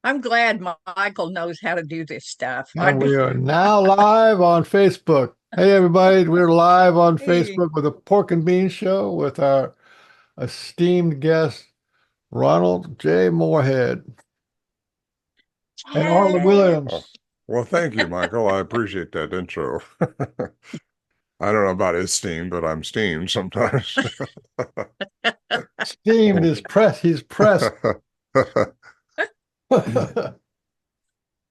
I'm glad Michael knows how to do this stuff. And we are now live on Facebook. Hey, everybody, we're live on Hey, Facebook with a Pork and Bean Show with our esteemed guest, Ronald J Morehead and Arlen Chad. Oh, Williams. well, thank you, Michael. I appreciate that intro. I don't know about esteemed, but I'm steamed sometimes. Steamed is press, he's pressed.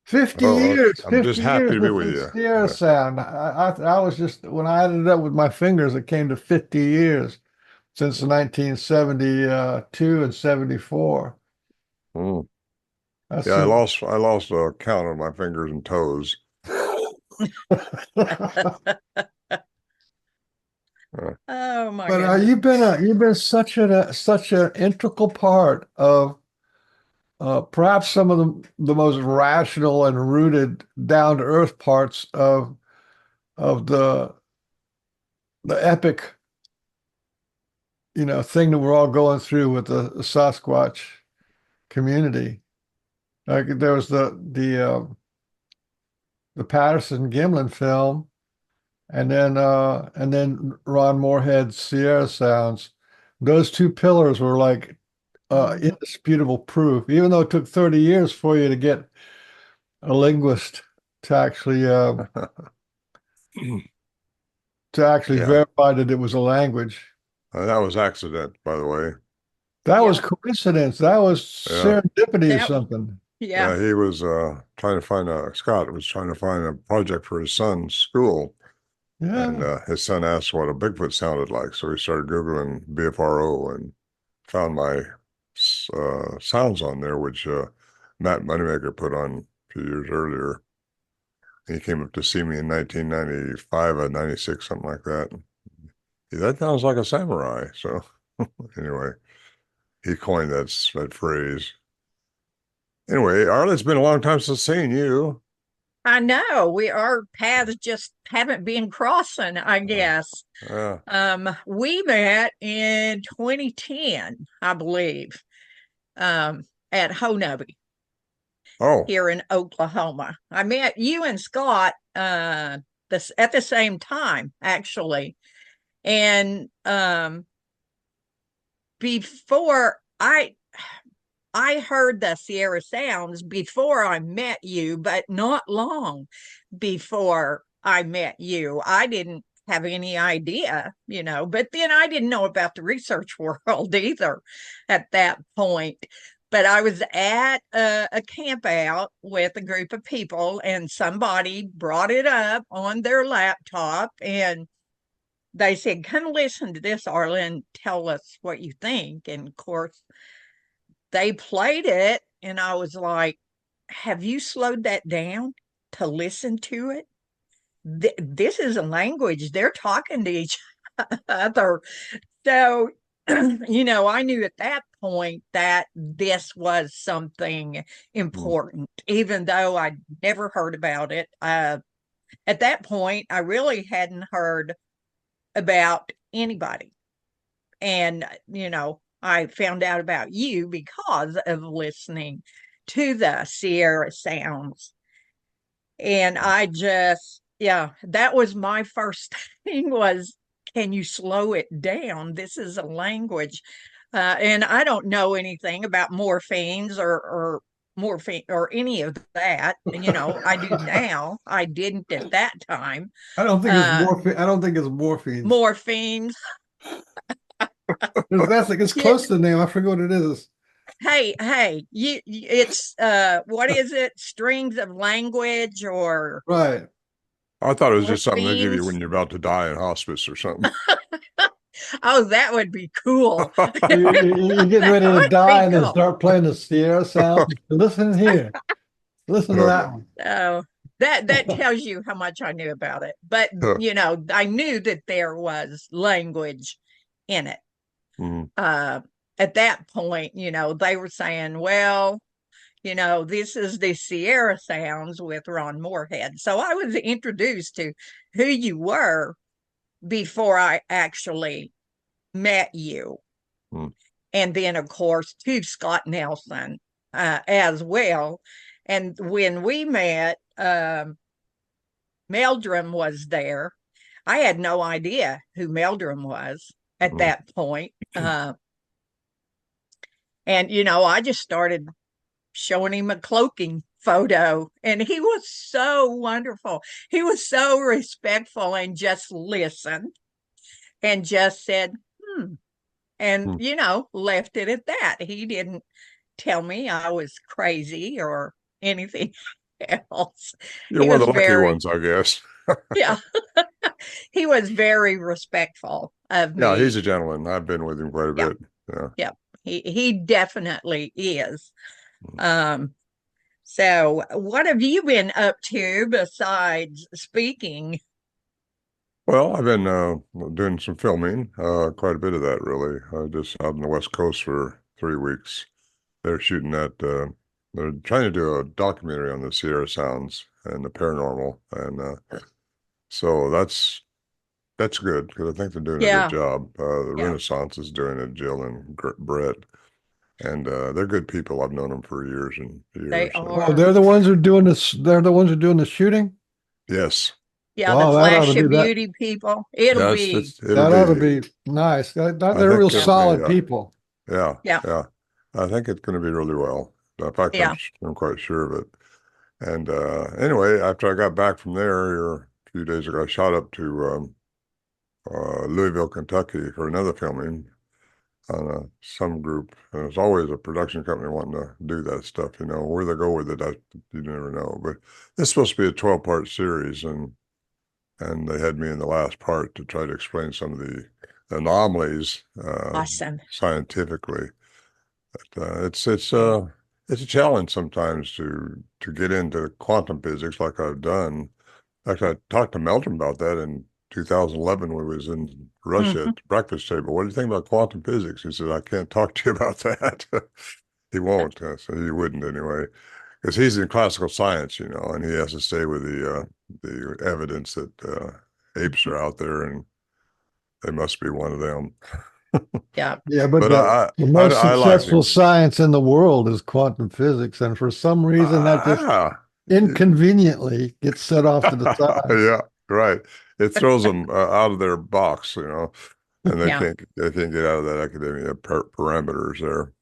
50 Oh, years, I'm just 50 happy years to be with with the you. Sierra Yeah. sound. I was just, when I added it up with my fingers, it came to 50 years since 1972 and 74. Mm. That's Yeah, I some. lost I lost a count of my fingers and toes. Uh, Oh my But goodness. you've been such an integral part of perhaps some of the most rational and rooted down to earth parts of the epic thing that we're all going through with the Sasquatch community. Like there was the Patterson Gimlin film, and then Ron Morehead's Sierra Sounds. Those two pillars were like Mhm. indisputable proof, even though it took 30 years for you to get a linguist to actually uh, to actually yeah, verify that it was a language. that was accident, by the way. That was Yep. coincidence. That was Yeah, serendipity or That, something. yeah. yeah. He was trying to find Scott was trying to find a project for his son's school, and Yeah. his son asked what a Bigfoot sounded like, so he started Googling BFRO and found my sounds on there, which Matt Moneymaker put on a few years earlier. He came up to see me in 1995 or 96, something like that. That sounds like a samurai. So anyway, he coined that phrase. Anyway, Arla, it's been a long time since seeing you. I know. Our paths just haven't been crossing, I Uh, guess. uh, We met in 2010, I believe, at Honobi oh, here in Oklahoma. I met you and Scott at the same time, actually. And before I heard the Sierra Sounds before I met you, but not long before I met you. I didn't have any idea, but then I didn't know about the research world either at that point. But I was at a camp out with a group of people, and somebody brought it up on their laptop, and they said, "Come listen to this, Arlen. Tell us what you think." And of course, they played it, and I was like, have you slowed that down to listen to it? This is a language. They're talking to each other. So, I knew at that point that this was something hmm, important, even though I'd never heard about it. At that point, I really hadn't heard about anybody. And, I found out about you because of listening to the Sierra Sounds. And I just, yeah, that was my first thing was, can you slow it down? This is a language. And I don't know anything about morphemes or morphine or any of that. I do now. I didn't at that time. I don't think it's Uh, morphine. I don't think it's morphines. Morphemes. That's like it's Yeah. close to the name. I forget what it is. Hey, it's what is it? Strings of language or Right. I thought it was just something they give you when morphemes? you're about to die in hospice or something. Oh, that would be cool. You're getting That ready to would die be and then cool. start playing the Sierra sound. Listen here. Listen to that one. So that tells you how much I knew about it. But I knew that there was language in it. Mhm. Uh, at that point, they were saying, well, this is the Sierra Sounds with Ron Morehead. So I was introduced to who you were before I actually met you. Mhm. And then, of course, to Scott Nelson. as well. And when we met, Meldrum was there. I had no idea who Meldrum was at Mm. that point. And, I just started showing him a cloaking photo, and he was so wonderful. He was so respectful and just listened and just said, hmm, and, Mm. left it at that. He didn't tell me I was crazy or anything else. You're He one of was the lucky very, ones, I guess. yeah, he was very respectful of Yeah, he's me. a gentleman. I've been with him quite a Yeah, bit. Yeah. yeah, he definitely is. Mm. Um, so what have you been up to besides speaking? Well, I've been doing some filming, quite a bit of that really. I just out on the West Coast for 3 weeks. They're shooting that. They're trying to do a documentary on the Sierra Sounds and the paranormal, and so that's good because I think they're doing a good Yeah, job. The yeah, Renaissance is doing it, Jill and Brett, and they're good people. I've known them for years and they years. And Oh, are. they're the ones who are doing this. They're the ones who are doing the shooting. yes, Yeah, the Wow, that ought to flash be of that. beauty people. It'll yeah, be, it'll That ought to be. be nice. I They're real think yeah, it'll be. solid people. Yeah, yeah, yeah. I think it's going to be really well. In fact, yeah. I'm quite sure of it. And anyway, after I got back from there here a few days ago, I shot up to Louisville, Kentucky for another filming on some group. And there's always a production company wanting to do that stuff, where they go with it, you never know. But it's supposed to be a 12-part series, and they had me in the last part to try to explain some of the anomalies Awesome. scientifically. But, Yeah. it's a challenge sometimes to get into quantum physics like I've done. In fact, I talked to Melton about that in 2011 when we was in Russia Hmm. at the breakfast table. What do you think about quantum physics? He said, I can't talk to you about that. He won't. So he wouldn't anyway, because he's in classical science, and he has to stay with the evidence that apes are out there and they must be one of them. Yeah. Yeah, but But the most I like successful him. science in the world is quantum physics, and for some reason that just Ah, inconveniently gets set off to the side. yeah, right. It throws them out of their box, and they Yeah. can't get out of that academia parameters there.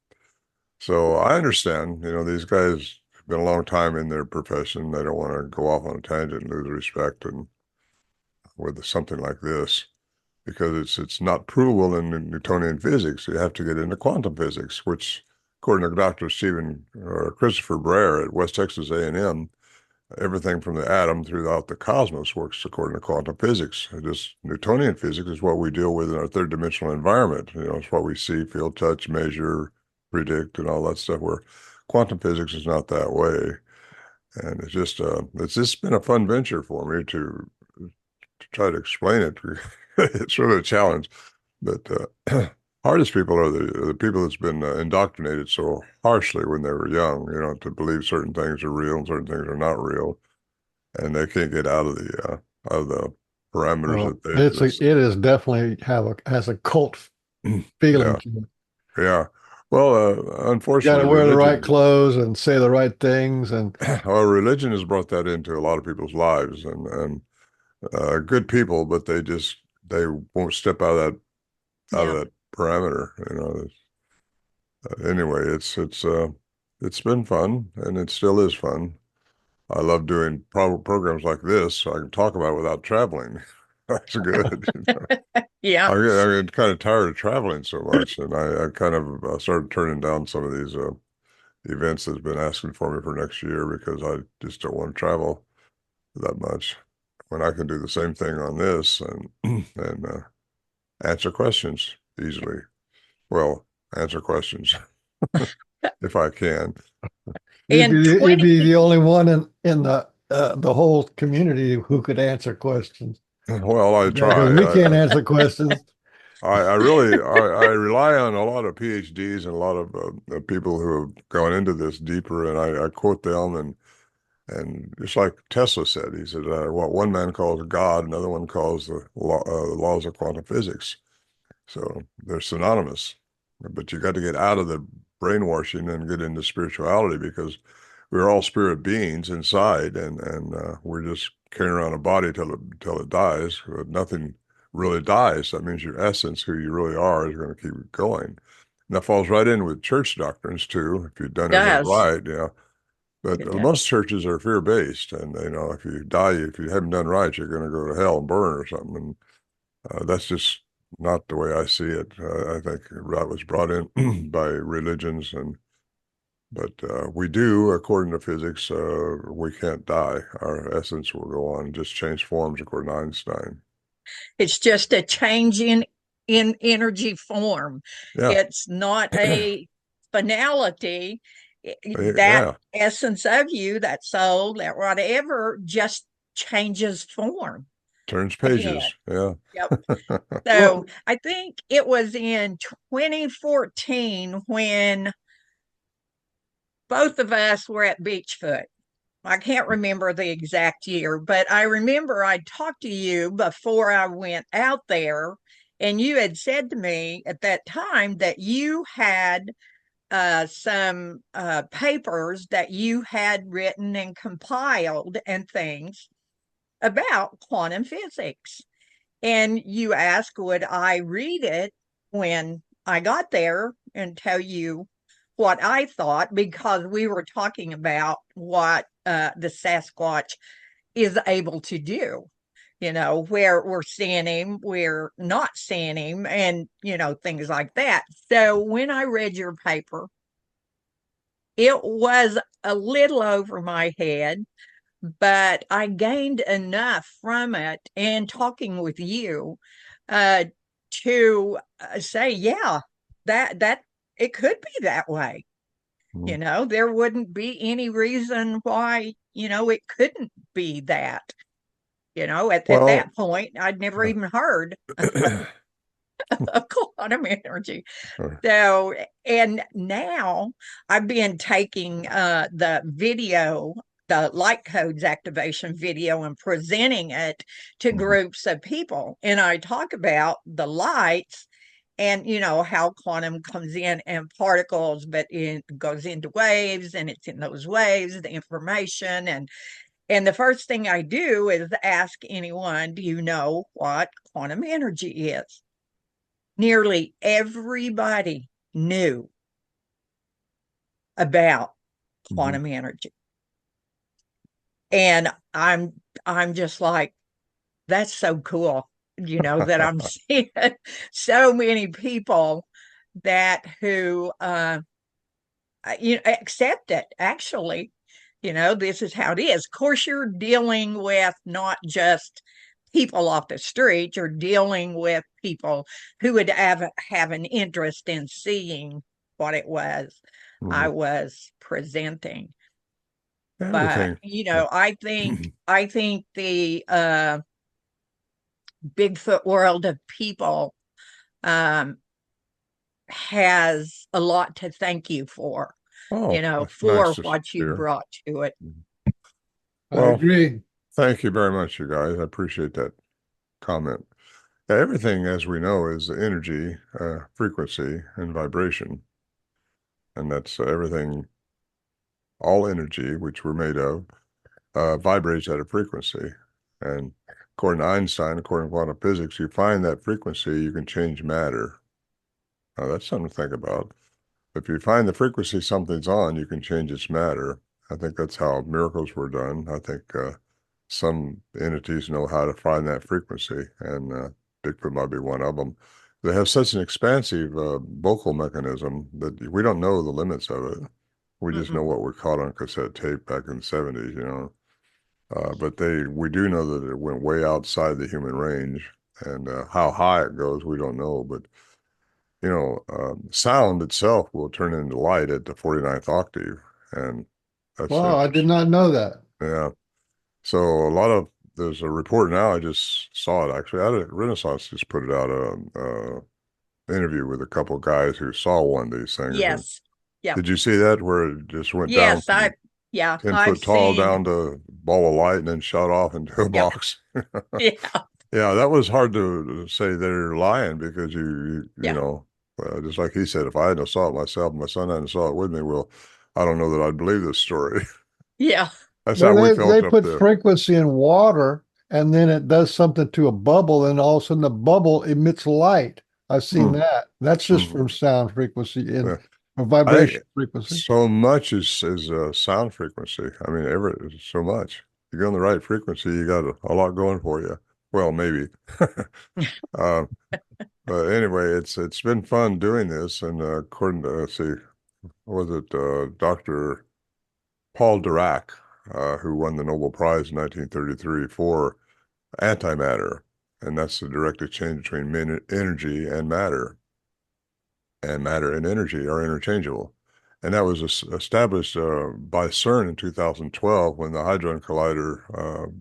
So I understand, these guys have been a long time in their profession. They don't want to go off on a tangent and lose respect and with something like this because it's not provable in Newtonian physics. You have to get into quantum physics, which according to Dr. Stephen Christopher Brer at West Texas A&M, everything from the atom throughout the cosmos works according to quantum physics. Just Newtonian physics is what we deal with in our third dimensional environment. It's what we see, feel, touch, measure, predict, and all that stuff. Where quantum physics is not that way, and it's just been a fun venture for me to try to explain it. It's really a challenge, but hardest people are the people that's been indoctrinated so harshly when they were young, to believe certain things are real and certain things are not real and they can't get out of the parameters Well, that they it exist. is definitely has a cult feeling Yeah, to it. yeah. Well, You got unfortunately, to wear the right religion, clothes and say the right things, and religion has brought that into a lot of people's lives, and good people, but they won't step out of Yeah. that parameter. Anyway, it's been fun, and it still is fun. I love doing programs like this, so I can talk about it without traveling. That's good. Yeah. I get kind of tired of traveling so much, and I kind of started turning down some of these events that's been asking for me for next year because I just don't want to travel that much when I can do the same thing on this and and answer questions easily. Well, answer questions if I can. In you'd 20, be the only one in the whole community who could answer questions Well, I because try. we can't answer questions. I rely on a lot of PhDs and a lot of people who have gone into this deeper, and I quote them and just like Tesla said, he said what one man calls God, another one calls the laws of quantum physics. So they're synonymous, but you got to get out of the brainwashing and get into spirituality, because we're all spirit beings inside, and we're just carrying around a body till it dies. But nothing really dies. That means your essence, who you really are, is going to keep going. And that falls right in with church doctrines too, if you've done everything Does. right. Yeah. But It does. most churches are fear-based, and if you die, if you haven't done right, you're going to go to hell and burn or something. And that's just not the way I see it. I think that was brought in by religions, but we do, according to physics, we can't die. Our essence will go on and just change forms, according to Einstein. It's just a change in energy form. Yeah, It's not a finality. That yeah, essence of you, that soul, that whatever, just changes form turns again. pages. Yeah. Yep. So Well, I think it was in 2014 when both of us were at Beachfoot. I can't remember the exact year, but I remember I talked to you before I went out there, and you had said to me at that time that you had some papers that you had written and compiled and things about quantum physics. And you asked, would I read it when I got there and tell you what I thought, because we were talking about what the Sasquatch is able to do, where we're seeing him, we're not seeing him, and, things like that. So when I read your paper, it was a little over my head, but I gained enough from it and talking with you uh, to say, yeah, that it could be that way. Mhm. There wouldn't be any reason why, it couldn't be that. At Well, that point, I'd never even heard of quantum energy. So, and now I've been taking the light codes activation video, and presenting it to mhm, groups of people. And I talk about the lights and, how quantum comes in particles, but it goes into waves, and it's in those waves, the information. And the first thing I do is ask anyone, do you know what quantum energy is? Nearly everybody knew about mhm. quantum energy. And I'm just like, that's so cool, that I'm seeing so many people that who accept it. Actually, this is how it is. Of course, you're dealing with not just people off the street, you're dealing with people who would have an interest in seeing what it was I Mhm. was presenting. But Everything. I think the Bigfoot world of people um, has a lot to thank you Oh, that's nice for to what you hear. brought to it. Mhm. I Well, agree. thank you very much, you guys. I appreciate that comment. Yeah, everything, as we know, is energy, frequency, and vibration. And that's everything, all energy, which we're made of, vibrates at a frequency. And according to Einstein, according to quantum physics, you find that frequency, you can change matter. Now, that's something to think about. If you find the frequency something's on, you can change its matter. I think that's how miracles were done. I think some entities know how to find that frequency, and Bigfoot might be one of them. They have such an expansive vocal mechanism that we don't know the limits of it. We just know Mm-mm. what we caught on cassette tape back in the 70s, but we do know that it went way outside the human range, and how high it goes, we don't know. But sound itself will turn into light at the 49th octave, and that's Wow, I did interesting. not know that. Yeah. So there's a report now. I just saw it actually. Renaissance just put it out interview with a couple of guys who saw one of these things. And Yes. Yep. did you see that where it just went down Yes, from yeah, 10 I've foot tall seen. down to a ball of light and then shot off into a Yep. box? Yeah. Yeah, that was hard to say they're lying because you Yeah. know. Just like he said, if I hadn't saw it myself, my son hadn't saw it with me, well, I don't know that I'd believe this story. Yeah. That's how Well, we they felt up put there. frequency in water, and then it does something to a bubble, and all of a sudden the bubble emits light. I've seen Hmm. that. That's just Hmm. from sound frequency Yeah. and or I think vibration frequency. so much is sound frequency. I mean, so much. You get on the right frequency, you got a lot going for you. Well, maybe. Uh, but anyway, it's been fun doing this, and according to let's see, what was it Dr. Paul Dirac, who won the Nobel Prize in 1933 for antimatter, and that's the direct exchange between energy and matter. And matter and energy are interchangeable. And that was established by CERN in 2012 when the Hadron Collider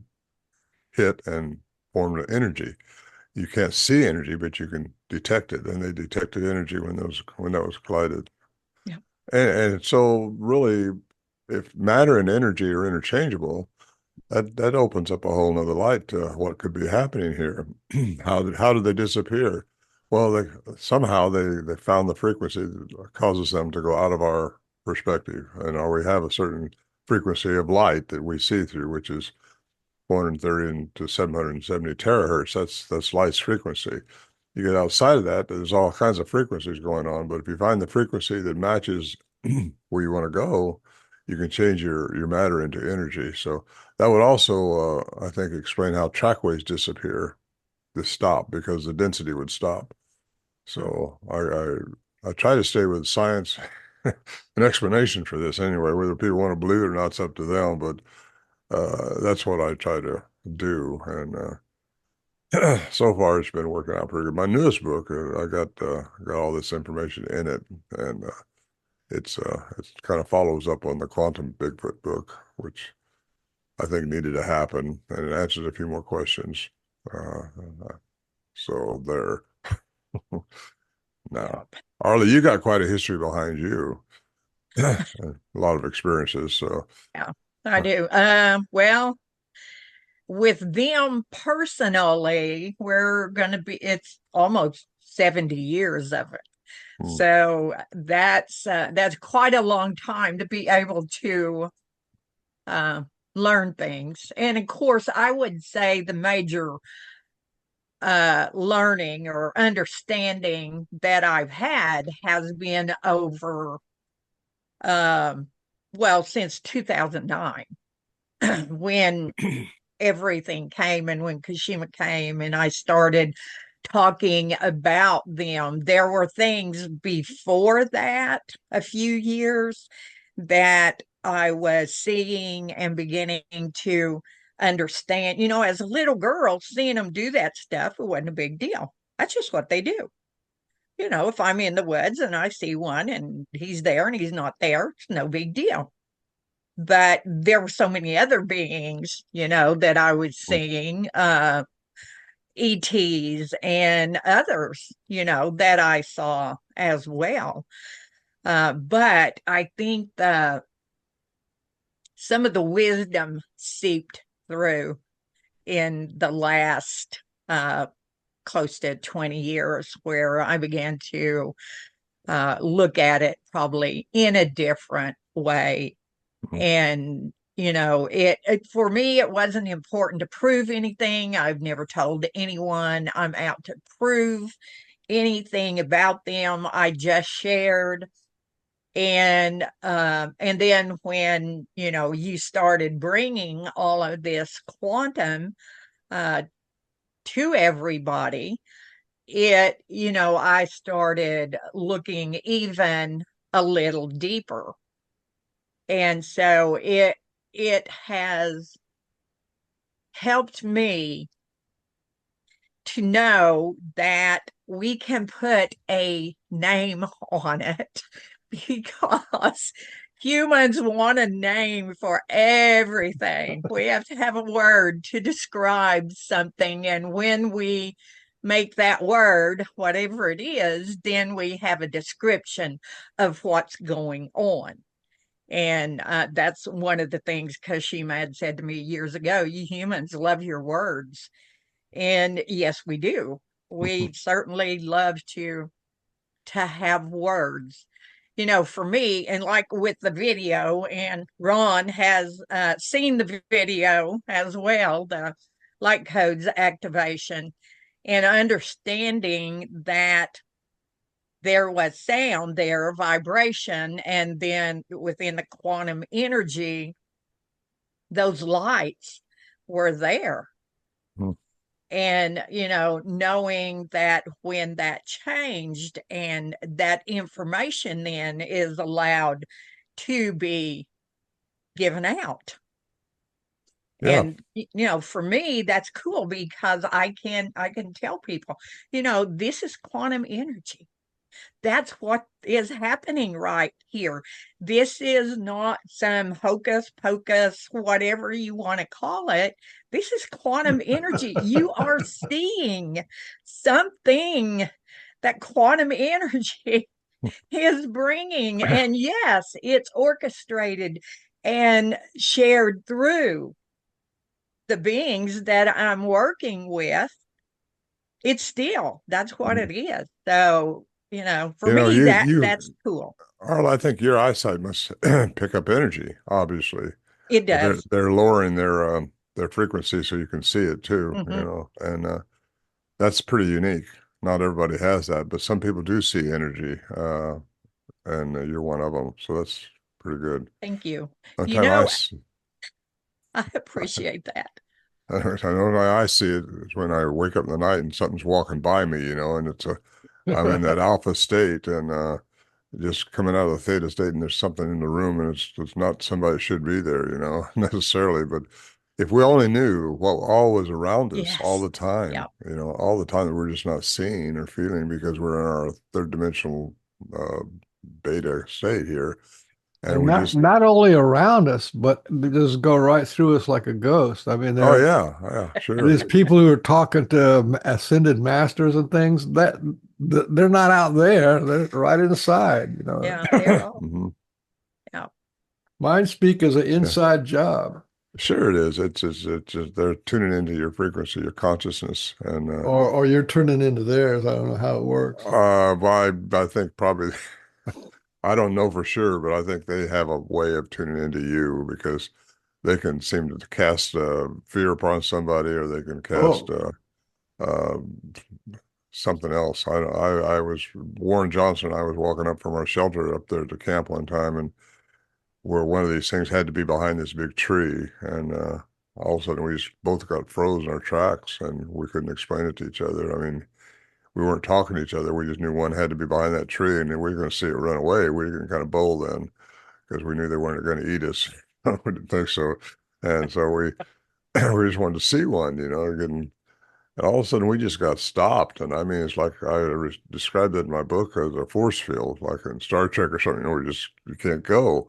hit and formed an energy. You can't see energy, but you can detect it. And they detected energy when that was collided. Yeah. And so really, if matter and energy are interchangeable, that opens up a whole nother light to what could be happening here. How did they disappear? Well, somehow they found the frequency that causes them to go out of our perspective, and we have a certain frequency of light that we see through, which is 430 to 770 terahertz. That's light's frequency. You get outside of that, there's all kinds of frequencies going on. But if you find the frequency that matches where you want to go, you can change your matter into energy. So that would also, I think, explain how trackways disappear, stop because the density would stop. So I try to stay with science, an explanation for this anyway. Whether people want to believe it or not, it's up to them. But that's what I try to do, and so far it's been working out pretty good. My newest book, I got all this information in it, and it kind of follows up on the Quantum Bigfoot book, which I think needed to happen, and it answers a few more questions. Uh, so there. Now, Yep. Arlie, you got quite a history behind you, a lot of experiences. So, Yeah, I do. Well, with them personally, we're going to be, it's almost 70 years of it. hmm, So that's quite a long time to be able to uh, learn things. And of course, I would say the major learning or understanding that I've had has been over, um, well, since 2009 when everything came and when Kashima came and I started talking about them. There were things before that, a few years, that I was seeing and beginning to understand. You know, as a little girl, seeing them do that stuff, it wasn't a big deal. That's just what they do. You know, if I'm in the woods and I see one and he's there and he's not there, it's no big deal. But there were so many other beings, you know, that I was seeing, ETs and others, you know, that I saw as well. But I think some of the wisdom seeped through in the last close to 20 years, where I began to look at it probably in a different way. And you know, it for me, it wasn't important to prove anything. I've never told anyone I'm out to prove anything about them. I just shared. And then when, you know, you started bringing all of this quantum uh to everybody, you know, I started looking even a little deeper. And so it has helped me to know that we can put a name on it because humans want a name for everything. We have to have a word to describe something. And when we make that word, whatever it is, then we have a description of what's going on. And that's one of the things Kashima had said to me years ago. You humans love your words. And yes, we do. We certainly love to to have words. For me, and like with the video, and Ron has seen the video as well, the light codes activation, and understanding that there was sound there, vibration, and then within the quantum energy, those lights were there. Hmm. And knowing that when that changed, and that information then is allowed to be given out. Yeah. And for me, that's cool, because I can tell people, this is quantum energy. That's what is happening right here. This is not some hocus pocus, whatever you want to call it. This is quantum energy. You are seeing something that quantum energy is bringing. And yes, it's orchestrated and shared through the beings that I'm working with. It's still, that's what it is. So, for You know, me, you that's you cool. Arl, I think your eyesight must pick up energy, obviously. It But they're does. they're lowering their frequency so you can see it too, Hmm. and that's pretty unique. Not everybody has that, but some people do see energy, and you're one of them. So that's pretty good. Thank you. The You time I know, see, I appreciate that. I know when I see it is when I wake up in the night and something's walking by me, and I'm in that alpha state, and just coming out of the theta state, and there's something in the room, and it's not somebody should be there, necessarily. But if we only knew what all was around us all Yes. the time, Yeah. all the time that we're just not seeing or feeling because we're in our third dimensional uh, beta state here, and And we not just, not only around us, but they just go right through us like a ghost. I mean, oh yeah, yeah, sure, there's people who are talking to ascended masters and things they're not out there; they're right inside. Yeah, they're all, hmm yeah. Mind speak is an yeah. inside job, Sure it is. It's just they're tuning into your frequency, your consciousness, and or you're turning into theirs. I don't know how it works. well, I think probably I don't know for sure, but I think they have a way of tuning into you because they can seem to cast fear upon somebody, or they can cast Oh, uh, something else. I was Warren Johnson. I was walking up from our shelter up there to camp one time, and where one of these things had to be behind this big tree, and all of a sudden we just both got frozen in our tracks, and we couldn't explain it to each other. I mean, we weren't talking to each other. We just knew one had to be behind that tree, and we were going to see it run away. We were getting kind of bold then because we knew they weren't going to eat us. We didn't think so, and so we we just wanted to see one, and all of a sudden we just got stopped. And I mean, it's like described it in my book as a force field, like in Star Trek or something. Where you can't go.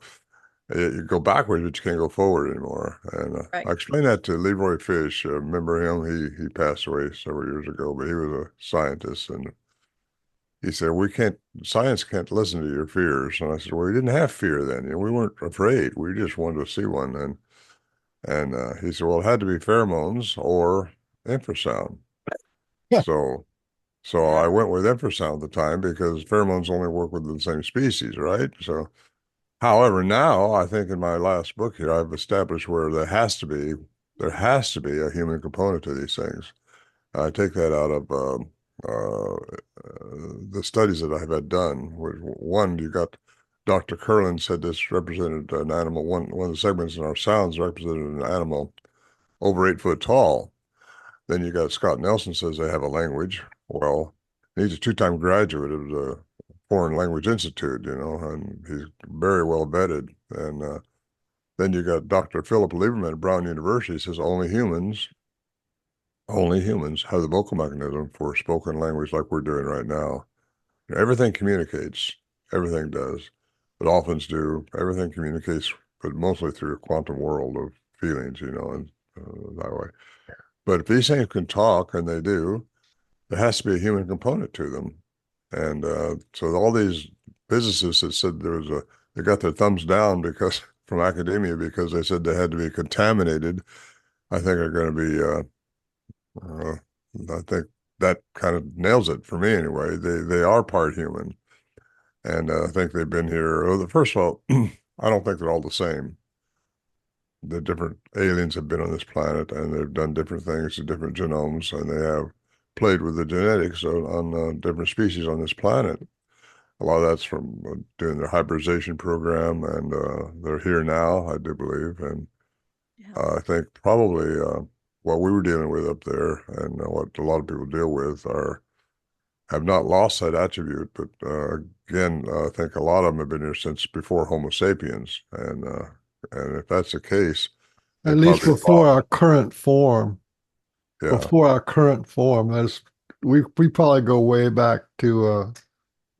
You go backwards, but you can't go forward anymore. And Right. I explained that to Leroy Fish. Remember him? He passed away several years ago, but he was a scientist, and he said, science can't listen to your fears. And I said, well, we didn't have fear then. We weren't afraid. We just wanted to see one. And he said, well, it had to be pheromones or infrasound. So, so Yeah. I went with infrasound at the time because pheromones only work with the same species, right? So, however, now I think in my last book here, I've established where there has to be a human component to these things. I take that out of the studies that I've had done. One, you got Dr. Curlin said this represented an animal. One of the segments in our sounds represented an animal over 8 foot tall. Then you got Scott Nelson says they have a language. Well, he's a two-time graduate of the Foreign Language Institute, and he's very well vetted. And then you got Dr. Philip Lieberman at Brown University says only humans have the vocal mechanism for spoken language like we're doing right now. Everything communicates, everything does. The dolphins do, everything communicates, but mostly through a quantum world of feelings, and that way. But if these things can talk, and they do, there has to be a human component to them. And so all these physicists that said they got their thumbs down because from academia because they said they had to be contaminated, I think are going to be I think that kind of nails it for me anyway. They are part human. And I think they've been here. Well, first of all, I don't think they're all the same. The different aliens have been on this planet and they've done different things to different genomes, and they have played with the genetics on different species on this planet. A lot of that's from doing their hybridization program, and they're here now, I do believe. And Yeah. I think probably what we were dealing with up there and what a lot of people deal with are have not lost that attribute, but again, I think a lot of them have been here since before Homo sapiens, and if that's the case, they At least probably before evolved. our current form. Yeah. Before our current form. That's we probably go way back to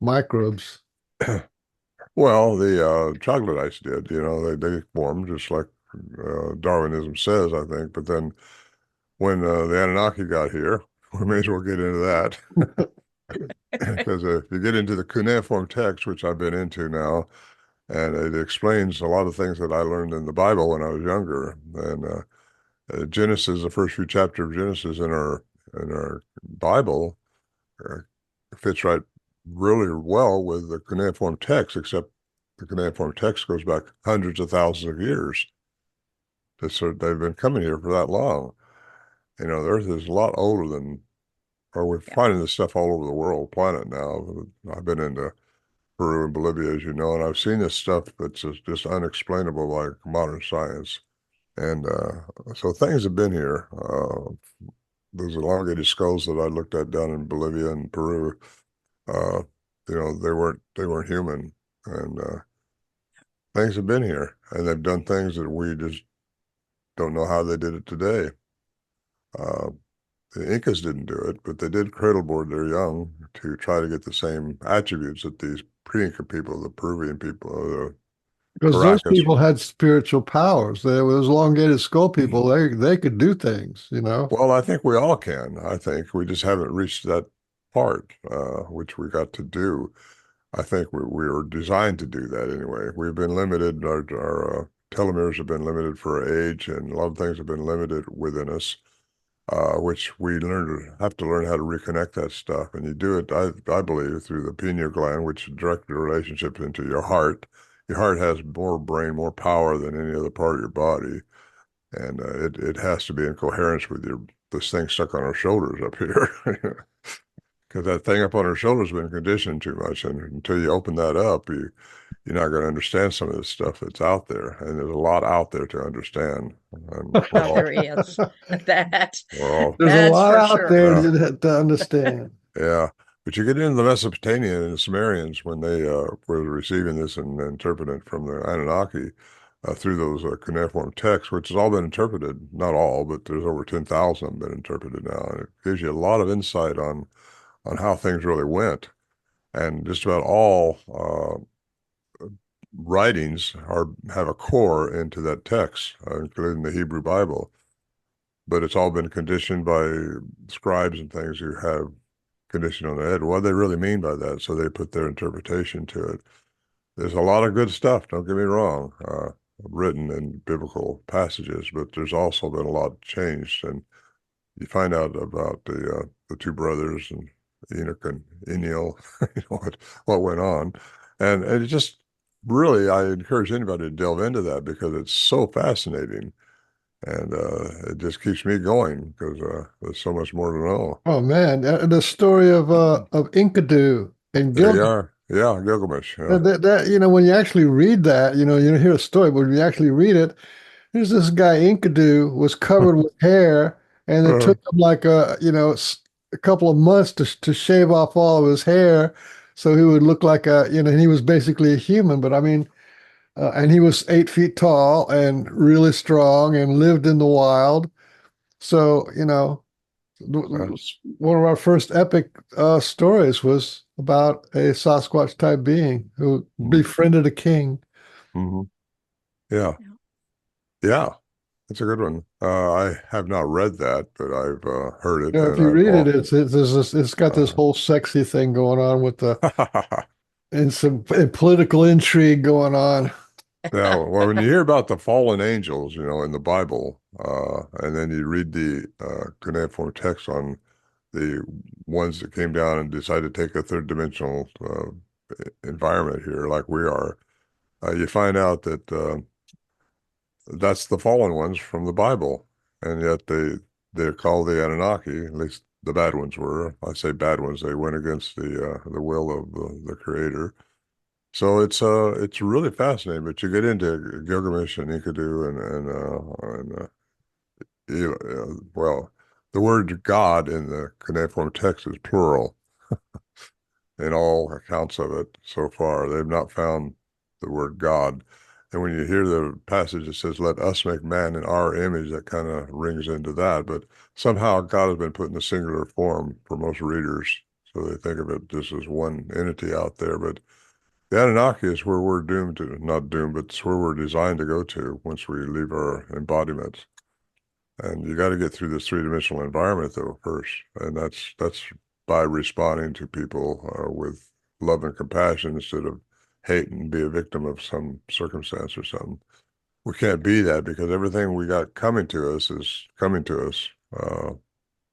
microbes. Well, the troglodytes did, they formed just like Darwinism says, I think. But then when the Anunnaki got here, we may as well get into that. Because if you get into the cuneiform text, which I've been into now, and it explains a lot of things that I learned in the Bible when I was younger. And Genesis, the first few chapters of Genesis in our Bible, uh, fits right really well with the cuneiform text, except the cuneiform text goes back hundreds of thousands of years. They've been coming here for that long. The Earth is a lot older than, or we're Yeah. finding this stuff all over the world, planet now. I've been into Peru and Bolivia, as you know, and I've seen this stuff that's just unexplainable by modern science. And so things have been here. Those elongated skulls that I looked at down in Bolivia and Peru, uh, they weren't human, and things have been here, and they've done things that we just don't know how they did it today. Uh, the Incas didn't do it, but they did cradleboard their young to try to get the same attributes that these pre-Inca people, the Peruvian people, the Because those Caracas. people had spiritual powers. They those elongated skull people, they could do things, you know. Well, I think we all can. I think we just haven't reached that part, which we got to do. I think we were designed to do that anyway. We've been limited. Our telomeres have been limited for our age, and a lot of things have been limited within us, which we have to learn how to reconnect that stuff. And you do it, I believe, through the pineal gland, which direct the relationship into your heart. Your heart has more brain, more power than any other part of your body, and it has to be in coherence with this thing stuck on our shoulders up here. Because that thing up on our shoulders has been conditioned too much, and until you open that up, you're not going to understand some of this stuff that's out there, and there's a lot out there to understand. And we're Oh, all there is. That we're all There's a that's lot for out sure. there yeah, to understand. yeah. But you get into the Mesopotamian and the Sumerians when they were receiving this and interpreting it from the Anunnaki through those cuneiform texts, which has all been interpreted, not all, but there's over 10,000 been interpreted now, and it gives you a lot of insight on how things really went. And just about all writings have a core into that text, including the Hebrew Bible. But it's all been conditioned by scribes and things who have conditioned on the head. What do they really mean by that? So they put their interpretation to it. There's a lot of good stuff, don't get me wrong, written in biblical passages, but there's also been a lot changed. And you find out about the two brothers and Enoch and Eniel, what went on, and it just really I encourage anybody to delve into that because it's so fascinating, and it just keeps me going because there's so much more to know. Oh man, the story of Enkidu and There you Gilgamesh. are, yeah, Gilgamesh, yeah, That when you actually read that, you hear a story, but when you actually read it, here's this guy Enkidu was covered with hair, and it took him like a couple of months to shave off all of his hair, so he would look like and he was basically a human. But I mean, and he was 8 feet tall and really strong and lived in the wild. So yeah. one of our first epic stories was about a Sasquatch type being who Mhm. befriended a king. Mhm. Yeah, Yeah. yeah, that's a good one. I have not read that, but I've heard it, If and you I've read it, all. it's got this Uh, whole sexy thing going on with and some political intrigue going on. Yeah, well, when you hear about the fallen angels, in the Bible, and then you read the cuneiform text on the ones that came down and decided to take a third dimensional environment here like we are, you find out that that's the fallen ones from the Bible, and yet they're called the Anunnaki. At least the bad ones were. I say bad ones. They went against the will of the Creator. So it's really fascinating. But you get into Gilgamesh and Enkidu well, the word God in the cuneiform text is plural in all accounts of it so far. They've not found the word God. And when you hear the passage that says, let us make man in our image, that kind of rings into that. But somehow God has been put in the singular form for most readers. So they think of it just as one entity out there. But the Anunnaki is where we're doomed to, not doomed, but it's where we're designed to go to once we leave our embodiments. And you got to get through this three-dimensional environment though first. And that's by responding to people with love and compassion instead of hate and be a victim of some circumstance or something. We can't be that because everything we got coming to us is coming to us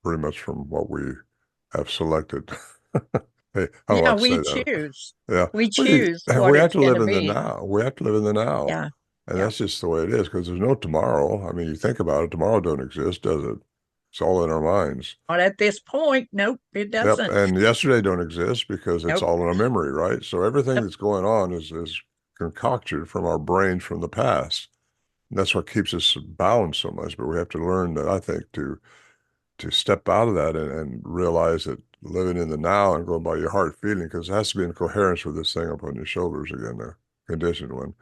pretty much from what we have selected. Hey, I don't Yeah, like to say we that. choose. Yeah. We Well, choose what we have it's to going live to in the be. now. We have to live in the now. Yeah. And Yeah. that's just the way it is because there's no tomorrow. I mean, you think about it, tomorrow don't exist, does it? It's all in our minds. But at this point, nope, it Yep. doesn't. And yesterday don't exist because it's Nope. all in our memory, right? So everything Yep. that's going on is concocted from our brains from the past. And that's what keeps us bound so much. But we have to learn that, I think, to step out of that and realize that living in the now and going by your heart feeling, because it has to be in coherence with this thing up on your shoulders again, the conditioned one.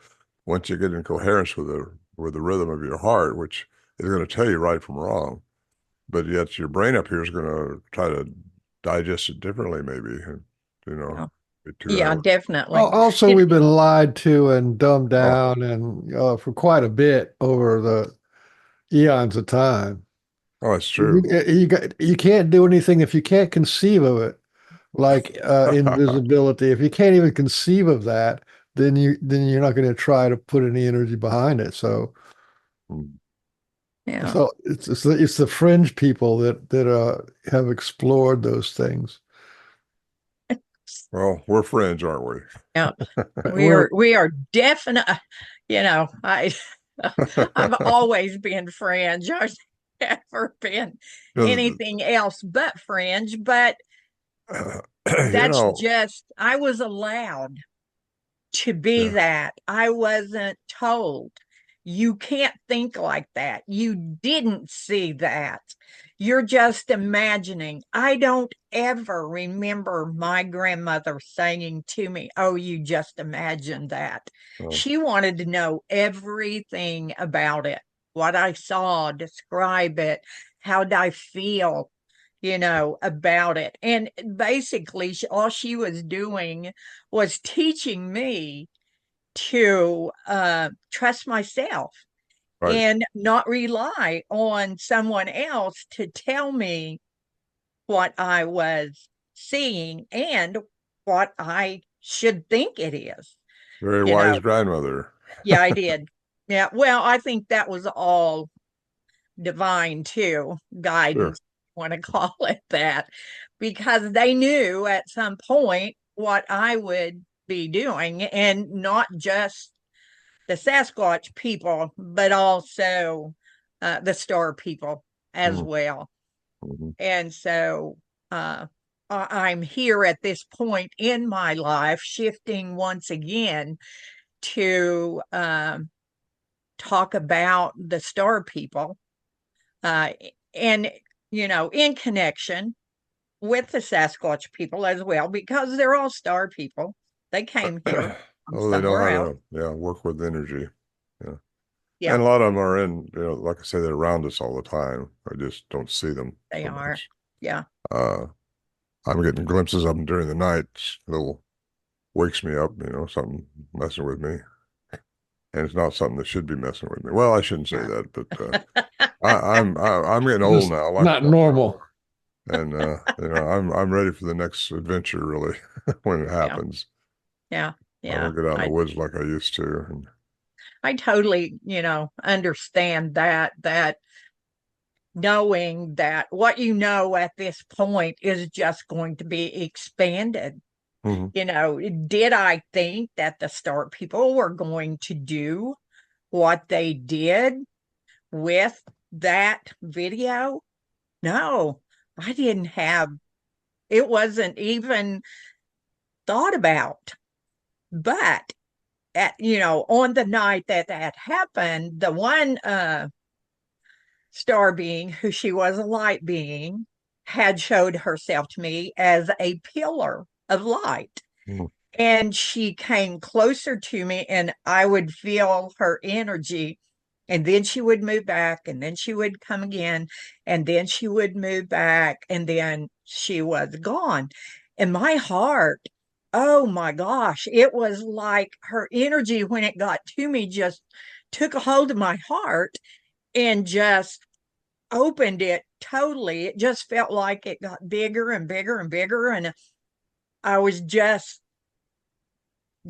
Once you get in coherence with the rhythm of your heart, which is going to tell you right from wrong, but yet your brain up here is going to try to digest it differently, maybe, and, you know, Yeah. be two Yeah, hours. definitely. Also, It, we've been lied to and dumbed Oh, down and for quite a bit over the eons of time. oh, it's You, true. you can't do anything if you can't conceive of it, like invisibility. If you can't even conceive of that, then you're not going to try to put any energy behind it. yeah. So it's the fringe people that have explored those things. Well, we're friends, aren't Yeah. We're We are definite, I I've always been fringe. I've never been we? anything else but fringe, but You that's know, just I was allowed to be yeah. that. I wasn't told. You can't think like that. You didn't see that. You're just imagining. I don't ever remember my grandmother saying to me, oh, you just imagined that. Oh, She wanted to know everything about it, what I saw, describe it, how'd I feel, about it. And basically, all she was doing was teaching me to trust myself right. and not rely on someone else to tell me what I was seeing and what I should think it is. Very You wise know, grandmother. yeah, I did. Yeah, well, I think that was all divine too, Sure. guidance, want to call it that, because they knew at some point what I would be doing, and not just the Sasquatch people, but also the star people as Mm, well. mhm. And so I'm here at this point in my life, shifting once again to talk about the star people uh, and, in connection with the Sasquatch people as well, because they're all star people. They came here from Oh, they know somewhere how else. to, yeah, work with energy. Yeah. Yeah, And a lot of them are in, like I say, they're around us all the time. I just don't see them they so are. much. Yeah. Uh, I'm getting glimpses of them during the night. Little wakes me up, something messing with me. And it's not something that should be messing with me. Well, I shouldn't say Yeah. that, but I'm getting old just now. not normal. And I'm ready for the next adventure really when it Yeah. happens. Yeah. I Yeah. don't get out in the woods like I used to. And I totally, understand that knowing that what you know at this point is just going to be expanded. Mhm. Did I think that the Star people were going to do what they did with that video? No, I didn't have, it wasn't even thought about. But on the night that that happened, the one star being, who she was a light being, had showed herself to me as a pillar of light. Mhm. And she came closer to me, and I would feel her energy. And then she would move back, and then she would come again, and then she would move back, and then she was gone. And my heart, oh my gosh, it was like her energy, when it got to me, just took a hold of my heart and just opened it totally. It just felt like it got bigger and bigger and bigger. And I was just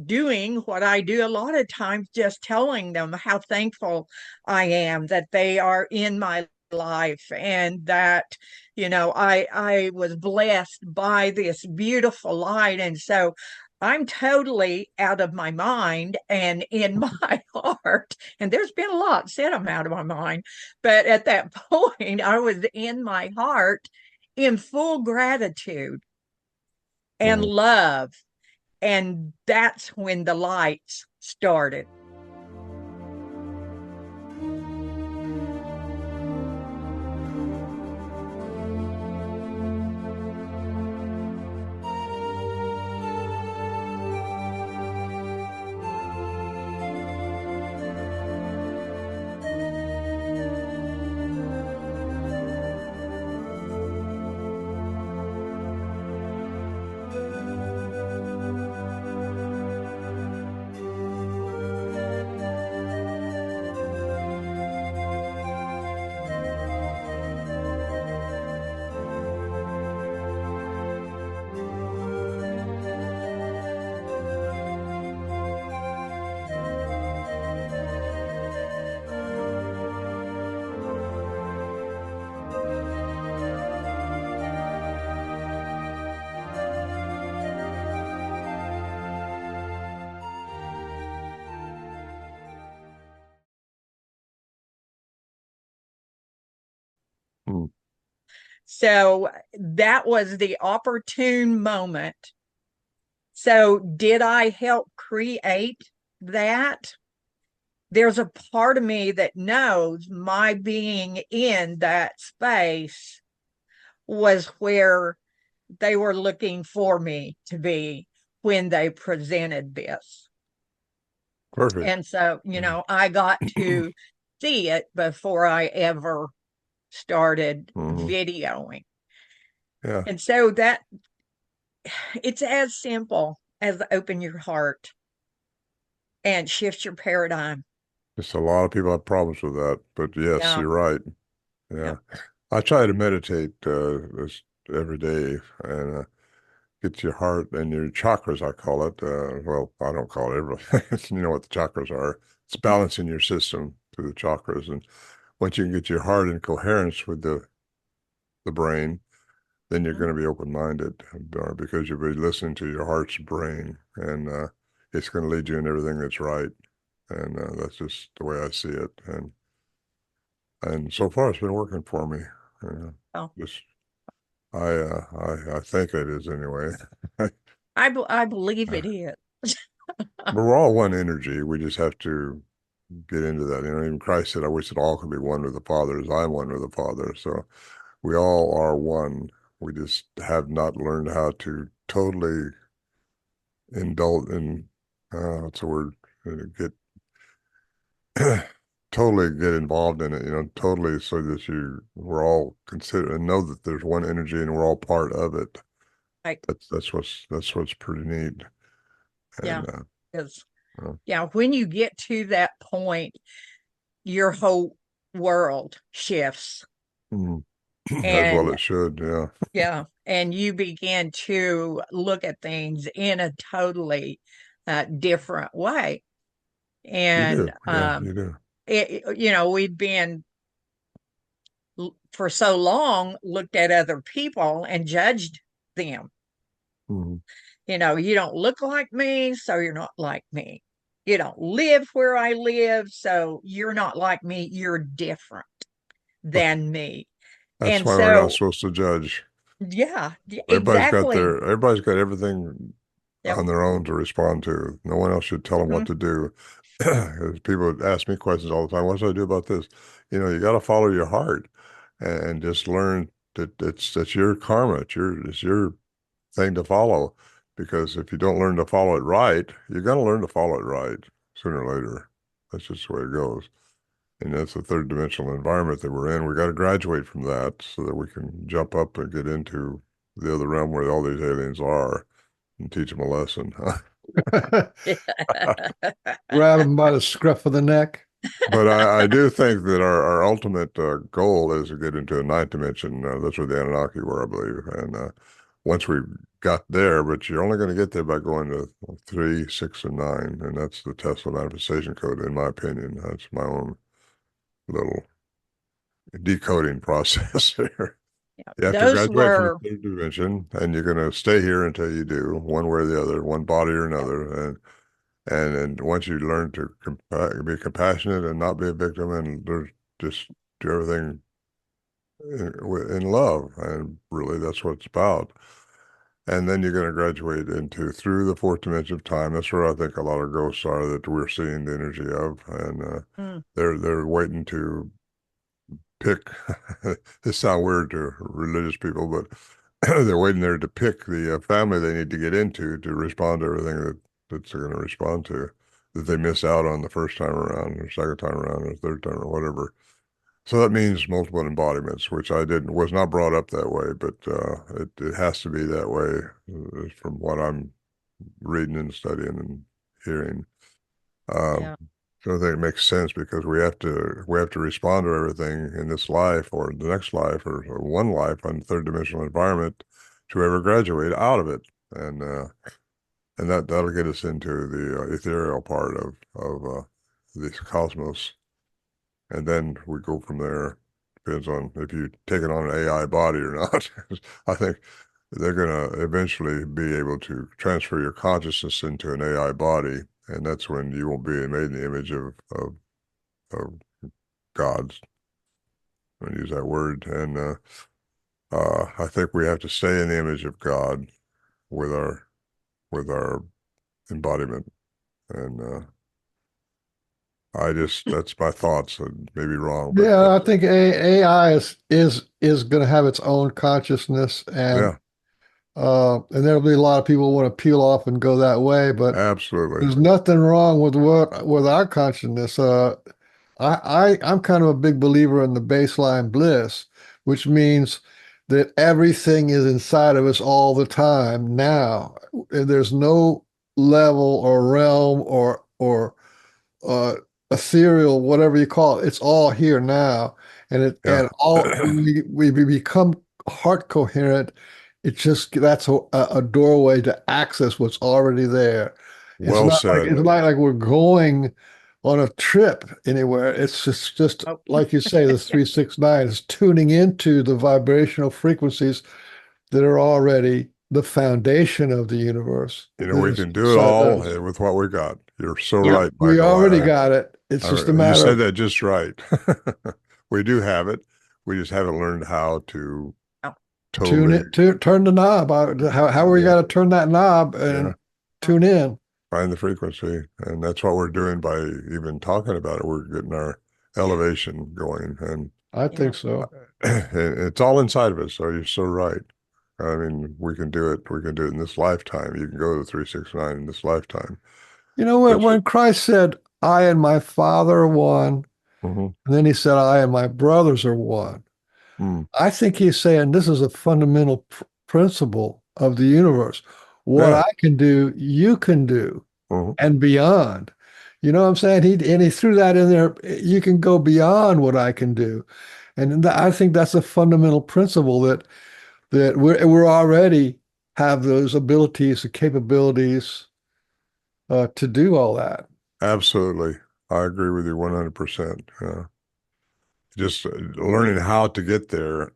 doing what I do a lot of times, just telling them how thankful I am that they are in my life, and that I was blessed by this beautiful light. And so I'm totally out of my mind and in my heart. And there's been a lot said I'm out of my mind, but at that point I was in my heart, in full gratitude and Mhm. love. And that's when the lights started. Mhm. So that was the opportune moment. So, did I help create that? There's a part of me that knows my being in that space was where they were looking for me to be when they presented this. Perfect. And so, Yeah. I got to see it before I ever started Mhm. videoing. Yeah. And so that it's as simple as open your heart and shift your paradigm. Just a lot of people have problems with that, but yes, Yeah. you're right. Yeah. Yeah. I try to meditate this every day and get your heart and your chakras, I call it. Well, I don't call it everything. You know what the chakras are. It's balancing your system through the chakras. And once you can get your heart in coherence with the brain, then you're going to be open-minded because you'll be listening to your heart's brain, and it's going to lead you in everything that's right. And that's just the way I see it. And so far, it's been working for me. Uh, Oh, just I think it is anyway. I believe it is. But we're all one energy. We just have to get into that. Even Christ said, I wish that all could be one with the Father as I'm one with the Father. So we all are one. We just have not learned how to totally indulge in, what's the word, get totally get involved in it, totally so that we're all consider and know that there's one energy and we're all part of it. Like, That's what's pretty neat. yeah, And because uh, yeah, when you get to that point, your whole world shifts. mm, as well And it should, yeah. yeah, and you begin to look at things in a totally different way. You And do, yeah, you do. we've been for so long looked at other people and judged them. Mhm. You don't look like me, so you're not like me. You don't live where I live, so you're not like me. You're different than me. That's And why we're not so, supposed to judge. yeah, exactly. Everybody's got everything Yep. on their own to respond to. No one else should tell them what Mhm. to do. 'Cause people ask me questions all the time. What should I do about this? You got to follow your heart and just learn that that's your karma. It's your thing to follow. Because if you don't learn to follow it right, you're going to learn to follow it right sooner or later. That's just the way it goes. And that's the third dimensional environment that we're in. We got to graduate from that so that we can jump up and get into the other realm where all these aliens are and teach them a lesson. Grab him by the scruff of the neck. But I do think that our ultimate goal is to get into a ninth dimension. That's where the Anunnaki were, I believe. And once we got there, but you're only going to get there by going to 3, 6, and 9. And that's the Tesla manifestation code, in my opinion. That's my own little decoding process there. Yeah. You have to Those graduate from were, the third dimension, and you're going to stay here until you do, one way or the other, one body or another. And once you learn to be compassionate and not be a victim, and just do everything in love, and really that's what it's about. And then you're going to graduate into through the fourth dimension of time. That's where I think a lot of ghosts are that we're seeing the energy of, and mm, they're waiting to pick. This sounds weird to religious people, but they're waiting there to pick the family they need to get into to respond to everything that's they're going to respond to that they miss out on the first time around, or second time around, or third time, or whatever. So that means multiple embodiments, which I didn't was not brought up that way, but it has to be that way from what I'm reading and studying and hearing. Um, yeah, so I think it makes sense because we have to respond to everything in this life or the next life or one life on the third dimensional environment to ever graduate out of it, and that'll get us into the ethereal part of this cosmos, and then we go from there. Depends on if you take it on an AI body or not. I think they're going to eventually be able to transfer your consciousness into an AI body, and that's when you won't be made in the image of gods. I'm going to use that word. And I think we have to stay in the image of God with our embodiment. And that's my thoughts. Maybe wrong, but Yeah, I think AI is going to have its own consciousness, yeah, and there'll be a lot of people who want to peel off and go that way, but absolutely. there's nothing wrong with our consciousness. I'm kind of a big believer in the baseline bliss, which means that everything is inside of us all the time now. There's no level or realm or uh, ethereal, whatever you call it. It's all here now, and it Yeah. and all when we become heart coherent. That's a doorway to access what's already there. Well It's said. not like we're going on a trip anywhere. It's just oh, like you say, the 369 is tuning into the vibrational frequencies that are already the foundation of the universe that We is can do it inside all us. with what we got. You're so yeah, right, We Michael. already got it. It's just a You matter said of that just right. We do have it. We just haven't learned how to oh, tune totally, it to turn the knob. How we yeah, got to turn that knob yeah, and oh, tune in. find the frequency. And that's what we're doing by even talking about it. We're getting our elevation going. And I yeah, think so. it's all inside of us. So you're so right. I mean, we can do it. We can do it in this lifetime. You can go to 369 in this lifetime. You know, But when Christ said, "I and my Father are one," mhm, and then he said, "I and my brothers are one." mm, I think he's saying this is a fundamental principle of the universe. What yeah, I can do, you can do, mhm, and beyond. You know what I'm saying? He threw that in there. You can go beyond what I can do, and I think that's a fundamental principle that we're already have those abilities, the capabilities to do all that. absolutely. I agree with you 100%. Just learning how to get there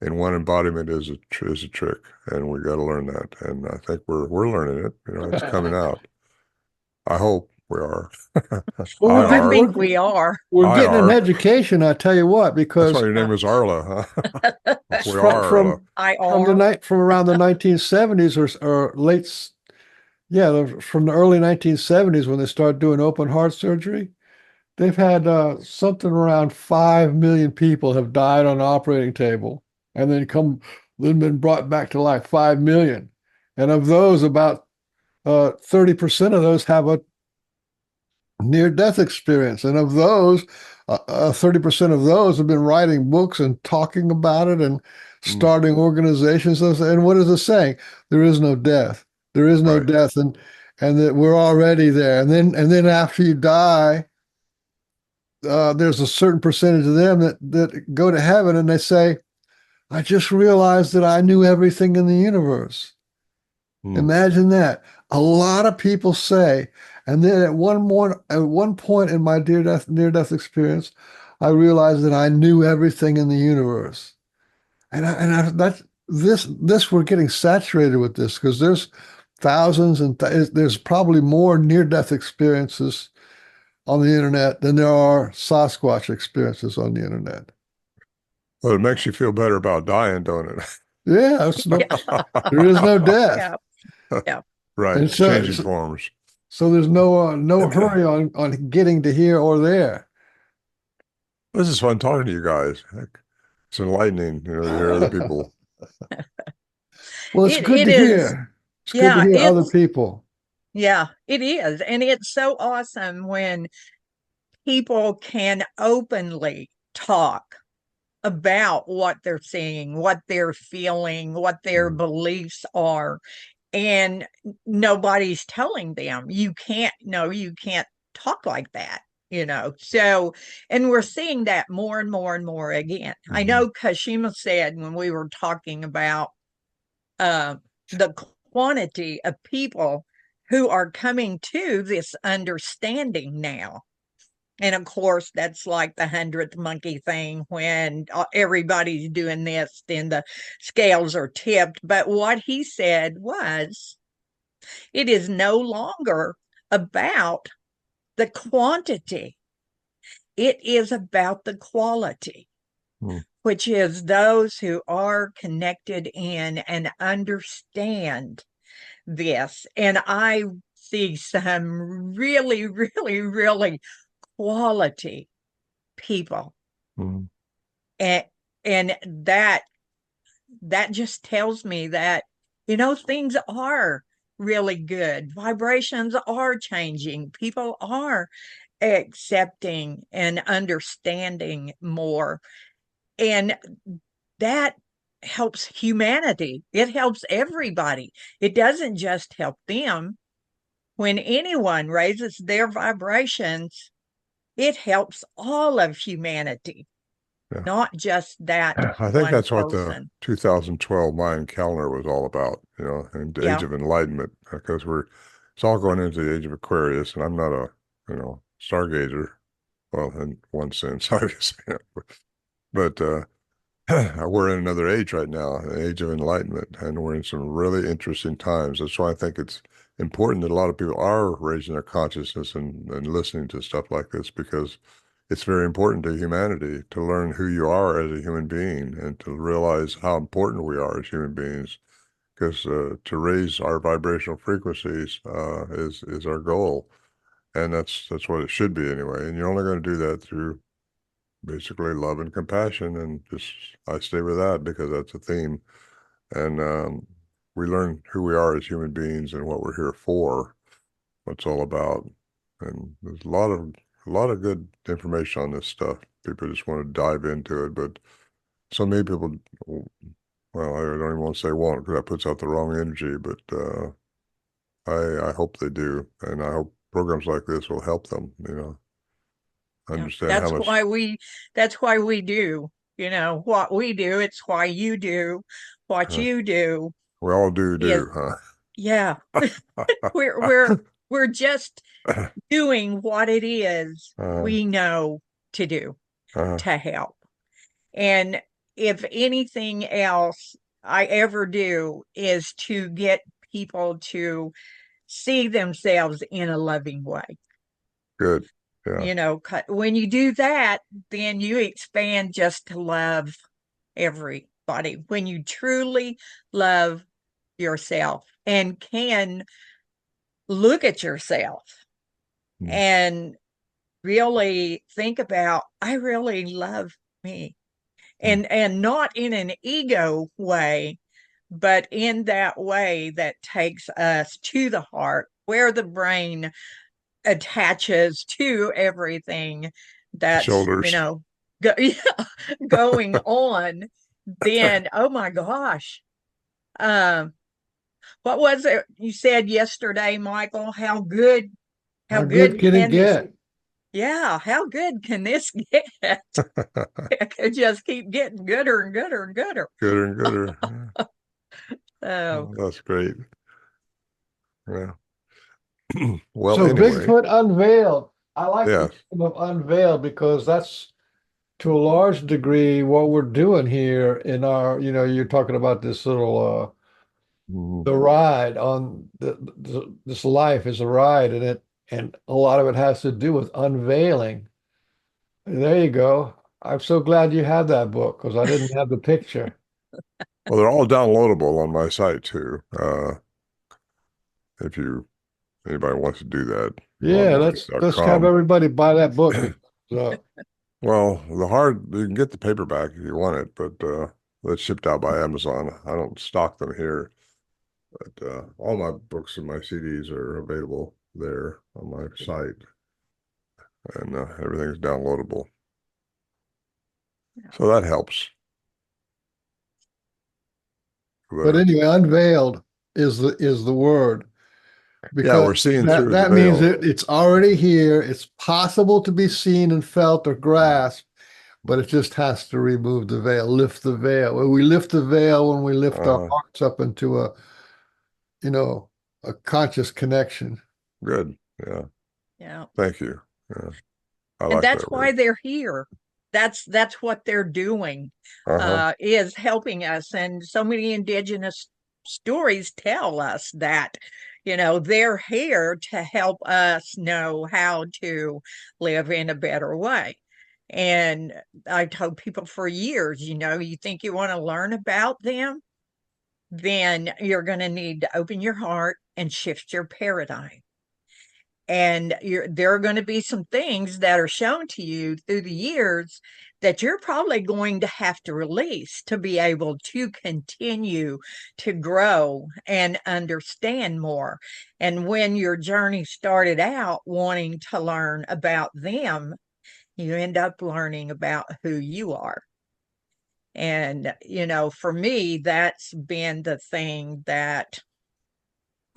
in one embodiment is a trick, and we got to learn that. And I think we're learning it. You know, it's coming out. I hope we are. Well, I I are. think we are. we're I getting an are. education. I tell you what, That's why because your name is Arla, huh? We from are Arla. from I from the are. night from around the 1970s or late, yeah, from the early 1970s when they started doing open heart surgery. They've had something around 5 million people have died on the operating table and then been brought back to life, 5 million. And of those, about 30% of those have a near-death experience. And of those, 30% of those have been writing books and talking about it and Mm, starting organizations. And what is it saying? There is no death. There is no right. death, and that we're already there. And then after you die, there's a certain percentage of them that go to heaven and they say, I just realized that I knew everything in the universe. Mm, Imagine that. A lot of people say, and then at one point in my near death experience, I realized that I knew everything in the universe. That's this we're getting saturated with this because there's thousands there's probably more near death experiences on the internet than there are Sasquatch experiences on the internet. well, it makes you feel better about dying, don't it? Yeah, there is no death, Yeah. Yeah. Right. and so Changing so, forms. so there's no hurry on getting to here or there. This is fun talking to you guys. Heck, it's enlightening, you know, to hear other people. Well, it's good It to is. hear. It's good to Yeah, hear other it's people. yeah, it is. And it's so awesome when people can openly talk about what they're seeing, what they're feeling, what their Mm, beliefs are, and nobody's telling them you can't, no, you can't talk like that, you know. So, and we're seeing that more and more and more again. I mhm, know Kashima said when we were talking about uh, the quantity of people who are coming to this understanding now. And of course, that's like the 100th monkey thing when everybody's doing this, then the scales are tipped. But what he said was, it is no longer about the quantity, it is about the quality, mm, which is those who are connected in and understand this. And I see some really, really, really quality people. mm, And and that just tells me that, you know, things are really good. Vibrations are changing. People are accepting and understanding more. And that helps humanity. It helps everybody. It doesn't just help them. When anyone raises their vibrations, it helps all of humanity, yeah. not just that I think one that's what the person. 2012 Mayan calendar was all about, you know, and the Age Yeah. of Enlightenment, because it's all going into the Age of Aquarius, and I'm not a, you know, stargazer. Well, in one sense, I guess, you know, but we're in another age right now, an age of enlightenment, and we're in some really interesting times. That's why I think it's important that a lot of people are raising their consciousness and listening to stuff like this, because it's very important to humanity to learn who you are as a human being and to realize how important we are as human beings. Because to raise our vibrational frequencies is our goal, and that's what it should be anyway. And you're only going to do that through basically love and compassion, and just I stay with that because that's a theme. And we learn who we are as human beings and what we're here for, what it's all about. And there's a lot of good information on this stuff. People just want to dive into it, but so many people, well, I don't even want to say won't because that puts out the wrong energy, but I hope they do, and I hope programs like this will help them, you know, Yeah. understand how much. That's why we do, you know, what we do. It's why you do what uh, you do. we all do, Is yeah. We're we're huh? we're just doing what it is Uh, we know to do uh, to help. And if anything else I ever do is to get people to see themselves in a loving way. Good. Yeah. When you do that, then you expand just to love everybody. When you truly love yourself and can look at yourself Mm. and really think about, I really love me. Mm. And not in an ego way, but in that way that takes us to the heart, where the brain attaches to everything that's, Shoulders. yeah, going on. Then, oh my gosh. Um, what was it you said yesterday, Michael? How How good good can it can this, get? yeah, how good can this get? It could just keep getting gooder and gooder and gooder. Gooder and gooder. Yeah. So, Oh, that's great. Yeah. Well, So anyway, Bigfoot Unveiled. I like the yes. name of Unveiled because that's to a large degree what we're doing here in our, you're talking about this little Mhm. the ride on this life is a ride and a lot of it has to do with unveiling. There you go. I'm so glad you had that book because I didn't have the picture. Well, they're all downloadable on my site too. If anybody wants to do that, Yeah, let's have ronmorris.com. everybody buy that book when it comes out. Well, you can get the paperback if you want it, but that's shipped out by Amazon. I don't stock them here, but all my books and my CDs are available there on my site, and everything's downloadable. So that helps But there. anyway, unveiled is the word Yeah, because we're seeing that through the that means veil. it's already here. It's possible to be seen and felt or grasped, but it just has to remove the veil, lift the veil. When we lift the veil, when we lift our Uh, hearts up into you know, a conscious connection. Good. Yeah. yeah. Thank you. Yeah. I And like that's that why word. they're here. That's what they're doing, Uh-huh. is helping us. And so many indigenous stories tell us that, they're here to help us know how to live in a better way. And I've told people for years, you think you want to learn about them, then you're going to need to open your heart and shift your paradigm. And there are going to be some things that are shown to you through the years that you're probably going to have to release to be able to continue to grow and understand more. And when your journey started out wanting to learn about them, you end up learning about who you are. And, for me, that's been the thing that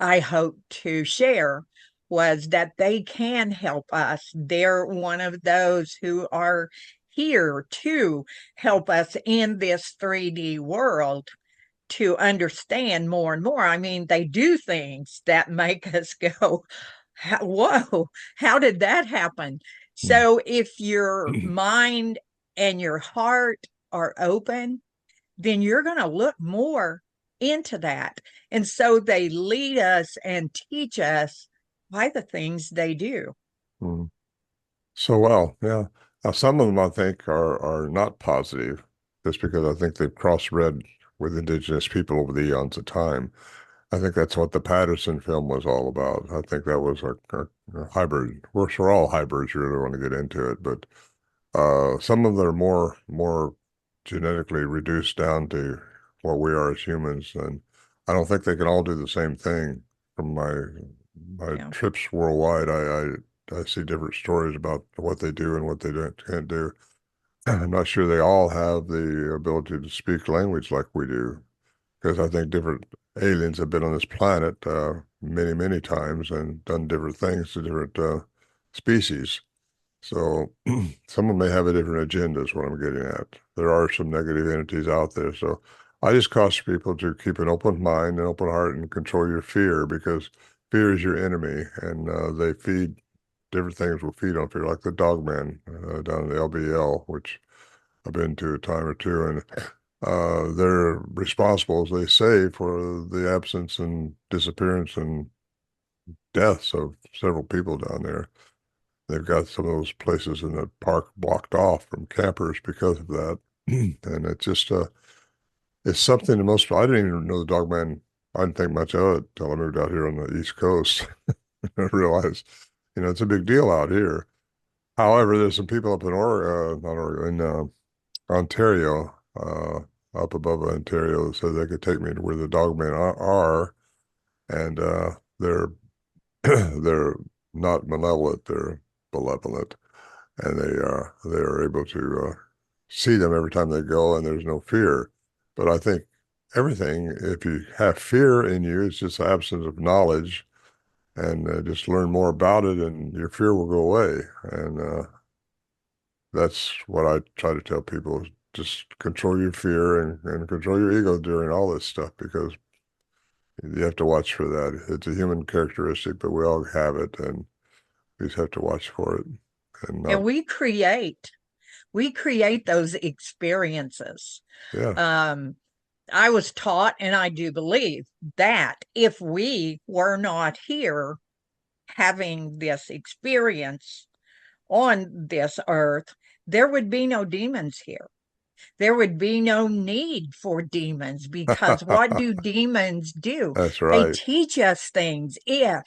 I hope to share, was that they can help us. They're one of those who are here to help us in this 3D world to understand more and more. I mean, they do things that make us go, whoa, how did that happen? So if your mind and your heart are open, then you're going to look more into that. And so they lead us and teach us by the things they do. Mm. So well, yeah. Now, some of them I think are not positive, just because I think they've crossbred with indigenous people over the eons of time. I think that's what the Patterson film was all about. I think that was a hybrid. We're all hybrids. You really want to get into it, but some of them are more genetically reduced down to what we are as humans, and I don't think they can all do the same thing. From my Yeah. trips worldwide, I see different stories about what they do and what they can't do. I'm not sure they all have the ability to speak language like we do, because I think different aliens have been on this planet many times and done different things to different species. So someone may have a different agenda is what I'm getting at. There are some negative entities out there. So I just caution people to keep an open mind, an open heart, and control your fear, because fear is your enemy, and they feed different things will feed on fear, like the dog man down in the LBL, which I've been to a time or two, and they're responsible, as they say, for the absence and disappearance and deaths of several people down there. They've got some of those places in the park blocked off from campers because of that. And it's just it's something that most I didn't even know the Dogman. I didn't think much of it until I moved out here on the East Coast. I realized, it's a big deal out here. However, there's some people up in not Oregon, in Ontario, up above Ontario, so they could take me to where the Dogmen are, and they're they're not malevolent, they're benevolent, and they are able to see them every time they go, and there's no fear. But I think everything, if you have fear in you, it's just absence of knowledge, and just learn more about it, and your fear will go away. And that's what I try to tell people: is just control your fear and control your ego during all this stuff, because you have to watch for that. It's a human characteristic, but we all have it, and we just have to watch for it and And not. we create those experiences. Yeah. Um, I was taught, and I do believe that if we were not here having this experience on this earth, there would be no demons here. There would be no need for demons, because what do demons do? That's They right. teach us things if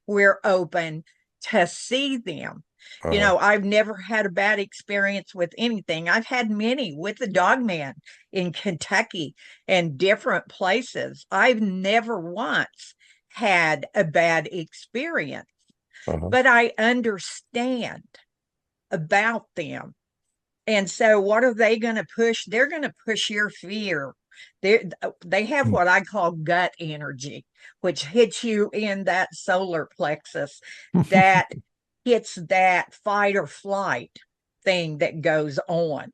we're open to see them. Uh-huh. I've never had a bad experience with anything. I've had many with the dog man in Kentucky and different places. I've never once had a bad experience, Uh-huh. but I understand about them. And so what are they going to push? They're going to push your fear. They have what I call gut energy, which hits you in that solar plexus, that hits that fight or flight thing that goes on,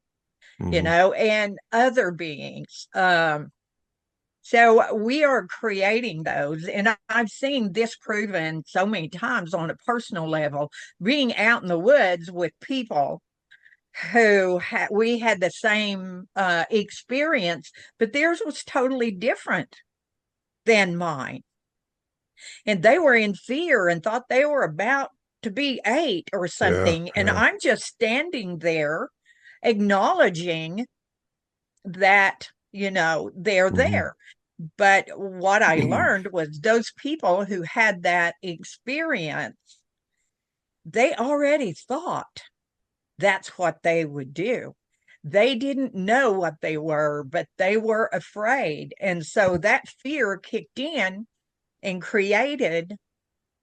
Hmm. and other beings. So we are creating those. And I've seen this proven so many times on a personal level, being out in the woods with people who we had the same experience, but theirs was totally different than mine. And they were in fear and thought they were about to be ate or Yeah, something. And yeah, I'm just standing there acknowledging that, they're hmm, there. But what I learned was those people who had that experience, they already thought that's what they would do. They didn't know what they were, but they were afraid. And so that fear kicked in and created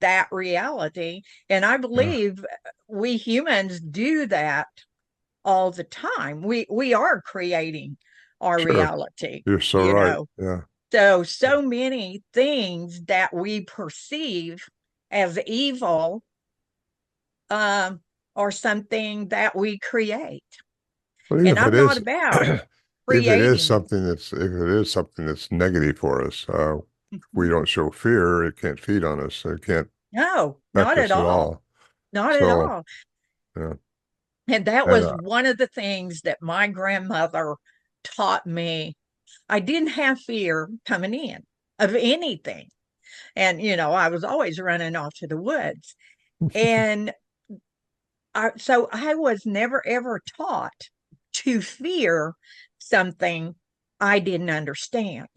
that reality. And I yeah. believe we humans do that all the time. We are creating our Sure. reality, You're so you right. know. Yeah, So many things that we perceive as evil um, are something that we create. but even And if it I'm not is, about if creating. it is something that's negative for us, if we don't show fear, it can't feed on us. It can't No, affect not at us at all. all. Not at So, all. yeah, And that and was one of the things that my grandmother taught me. I didn't have fear coming in of anything. And, I was always running off to the woods. And so I was never ever taught to fear something I didn't understand.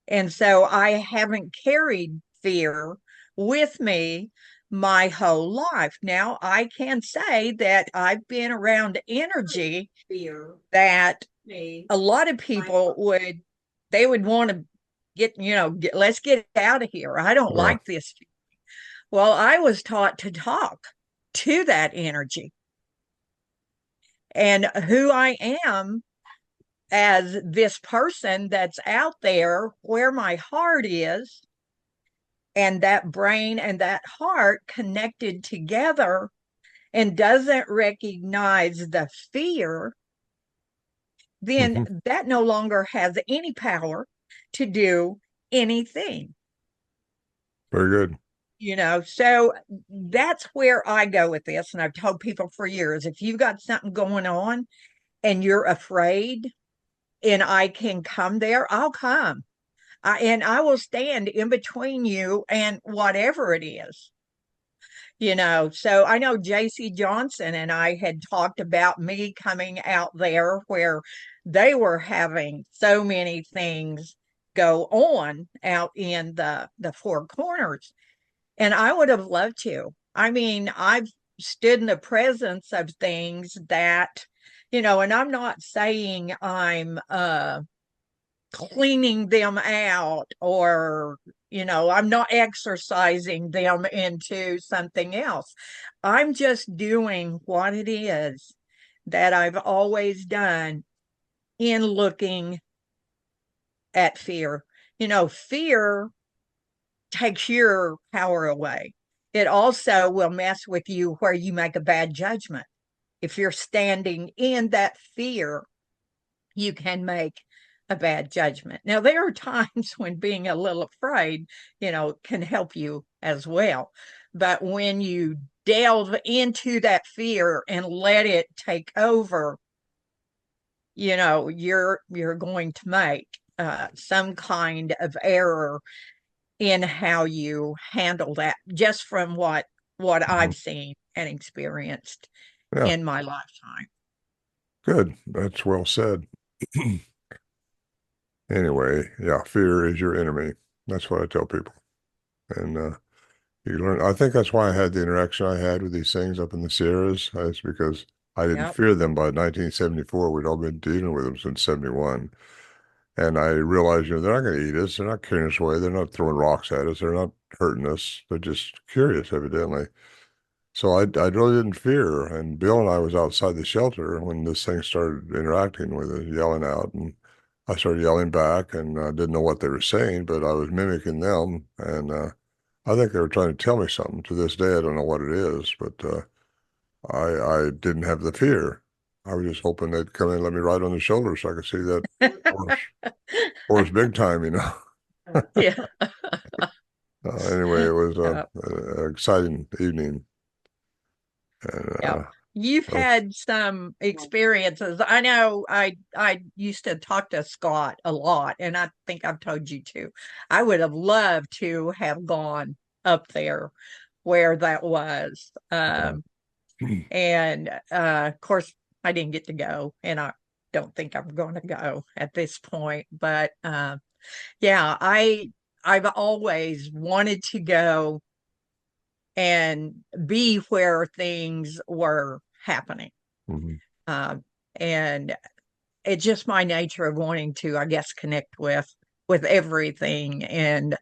And so I haven't carried fear with me my whole life. Now, I can say that I've been around energy that a lot of people they would want to let's get out of here. I don't yeah, like this. Well, I was taught to talk to that energy, and who I am as this person that's out there where my heart is, and that brain and that heart connected together, and doesn't recognize the fear, then hmm, that no longer has any power to do anything. very good. So that's where I go with this. And I've told people for years, if you've got something going on and you're afraid and I can come there, I'll come. And I will stand in between you and whatever it is. So I know JC Johnson and I had talked about me coming out there where they were having so many things go on out in the Four Corners. And I would have loved to. I mean, I've stood in the presence of things that, and I'm not saying I'm cleaning them out, or I'm not exercising them into something else. I'm just doing what it is that I've always done in looking at fear. Fear takes your power away. It also will mess with you where you make a bad judgment. If you're standing in that fear, you can make a bad judgment. Now, there are times when being a little afraid, can help you as well. But when you delve into that fear and let it take over, you're going to make some kind of error in how you handle that, just from what Mhm. I've seen and experienced Yeah, in my lifetime. good. That's well said. Anyway, yeah, fear is your enemy. That's what I tell people. And you learn. I think that's why I had the interaction I had with these things up in the Sierras. It's because I didn't Yep. fear them by 1974. We'd all been dealing with them since 71. And I realized, they're not going to eat us. They're not carrying us away. They're not throwing rocks at us. They're not hurting us. They're just curious, evidently. So I really didn't fear. And Bill and I was outside the shelter when this thing started interacting with us, yelling out. And I started yelling back, and I didn't know what they were saying, but I was mimicking them. And I think they were trying to tell me something. To this day, I don't know what it is, but I didn't have the fear. I was just hoping they'd come in and let me ride on the shoulder so I could see that horse, horse big time. Yeah. Anyway, it was Yeah. an exciting evening. And Yeah. You've that was, had some experiences. I know I used to talk to Scott a lot, and I think I've told you too. I would have loved to have gone up there where that was. And of course I didn't get to go, and I don't think I'm going to go at this point. But yeah, I've always wanted to go and be where things were happening. Mhm. Um, and it's just my nature of wanting to, I guess, connect with everything and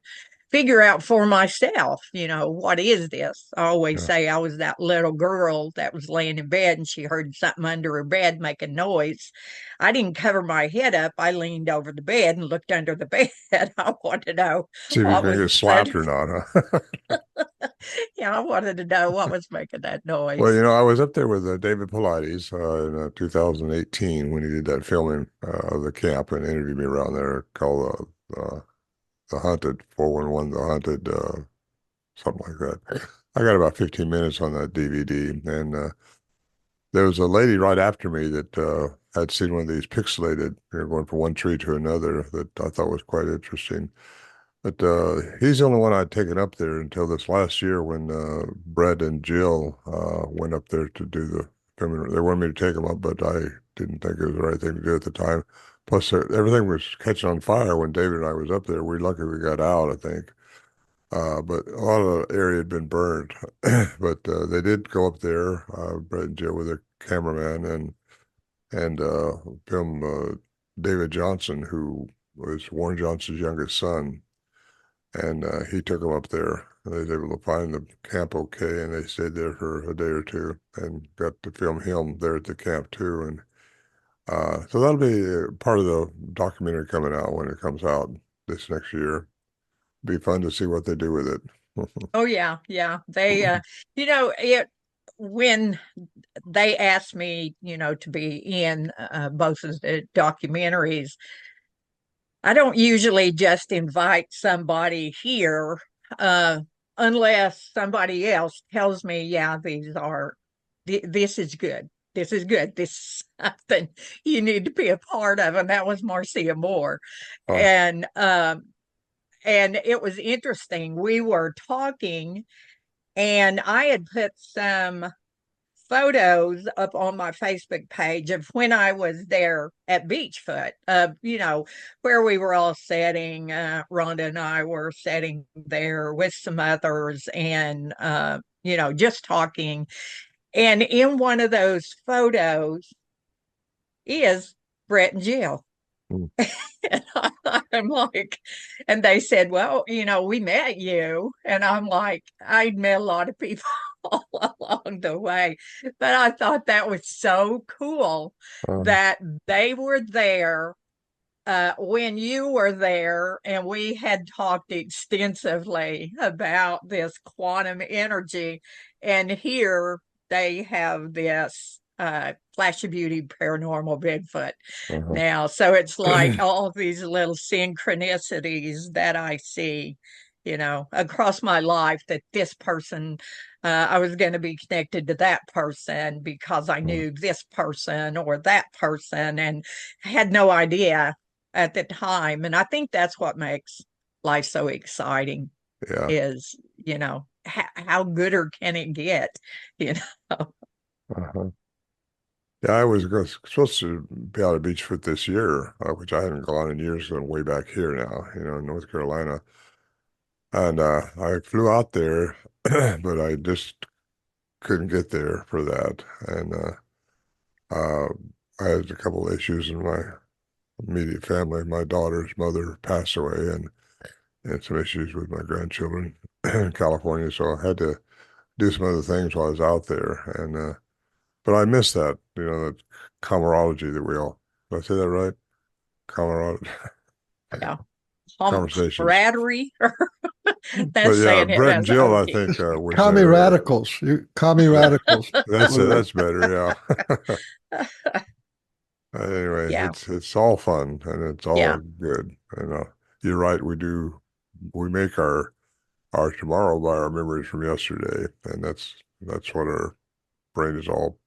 figure out for myself, what is this? I always Yeah. say I was that little girl that was laying in bed and she heard something under her bed making noise. I didn't cover my head up. I leaned over the bed and looked under the bed. I wanted to know See if he's what going to was get that. slapped or not, huh? Yeah, I wanted to know what was making that Well, noise. I was up there with David Paulides in 2018 when he did that filming of the camp and interviewed me around there called The Hunted, 411, The Hunted, something like that. I got about 15 minutes on that DVD, and there was a lady right after me that had seen one of these pixelated, going from one tree to another, that I thought was quite interesting. But he's the only one I'd taken up there until this last year when Brett and Jill went up there to do the filming. They wanted me to take them up, but I didn't think it was the right thing to do at the time. Plus, everything was catching on fire when David and I was up there. We're lucky we got out, I think. But a lot of the area had been burned. But they did go up there, Brett and Jill with a cameraman, and film David Johnson, who was Warren Johnson's youngest son, and he took them up there. They was able to find the camp okay, and they stayed there for a day or two and got to film him there at the camp too. And so that'll be part of the documentary coming out when it comes out this next year. Be fun to see what they do with it. Oh yeah, yeah. They it when they asked me, to be in both of the documentaries, I don't usually just invite somebody here uh unless somebody else tells me, yeah, this is good. this is good. This is something you need to be a part of. And that was Marcia Moore. Oh, And it was interesting. We were talking, and I had put some photos up on my Facebook page of when I was there at Beachfoot, where we were all sitting. Rhonda and I were sitting there with some others and, just talking. And in one of those photos is Brett and Jill. mm, And I'm like, and they said, well, we met you. And I'm like, I'd met a lot of people all along the way. But I thought that was so cool um, that they were there when you were there, and we had talked extensively about this quantum energy. And here they have this Flash of Beauty paranormal Bigfoot uh-huh. now. So it's like all these little synchronicities that I see, across my life, that this person, I was going to be connected to that person because I Mm, knew this person or that person and had no idea at the time. And I think that's what makes life so exciting yeah. is, how gooder can it get, you know? Uh-huh. Yeah, I was supposed to be out of Beachfoot this year, which I hadn't gone in years, going way back here now, in North Carolina. And I flew out there, but I just couldn't get there for that. And uh, I had a couple of issues in my immediate family. My daughter's mother passed away, and some issues with my grandchildren in California. So I had to do some other things while I was out there. And but I miss that, that camaraderie that we all, did I say that right? Camaraderie, Yeah. conversations. Camaraderie. But That's yeah, saying it Brett and as Jill, I OG. think, was Commie there. radicals. Commie Yeah, radicals. that's better. Yeah. Anyway, Yeah. it's all fun and it's all Yeah. good. And you're right. We make our tomorrow by our memories from yesterday, and that's what our brain is all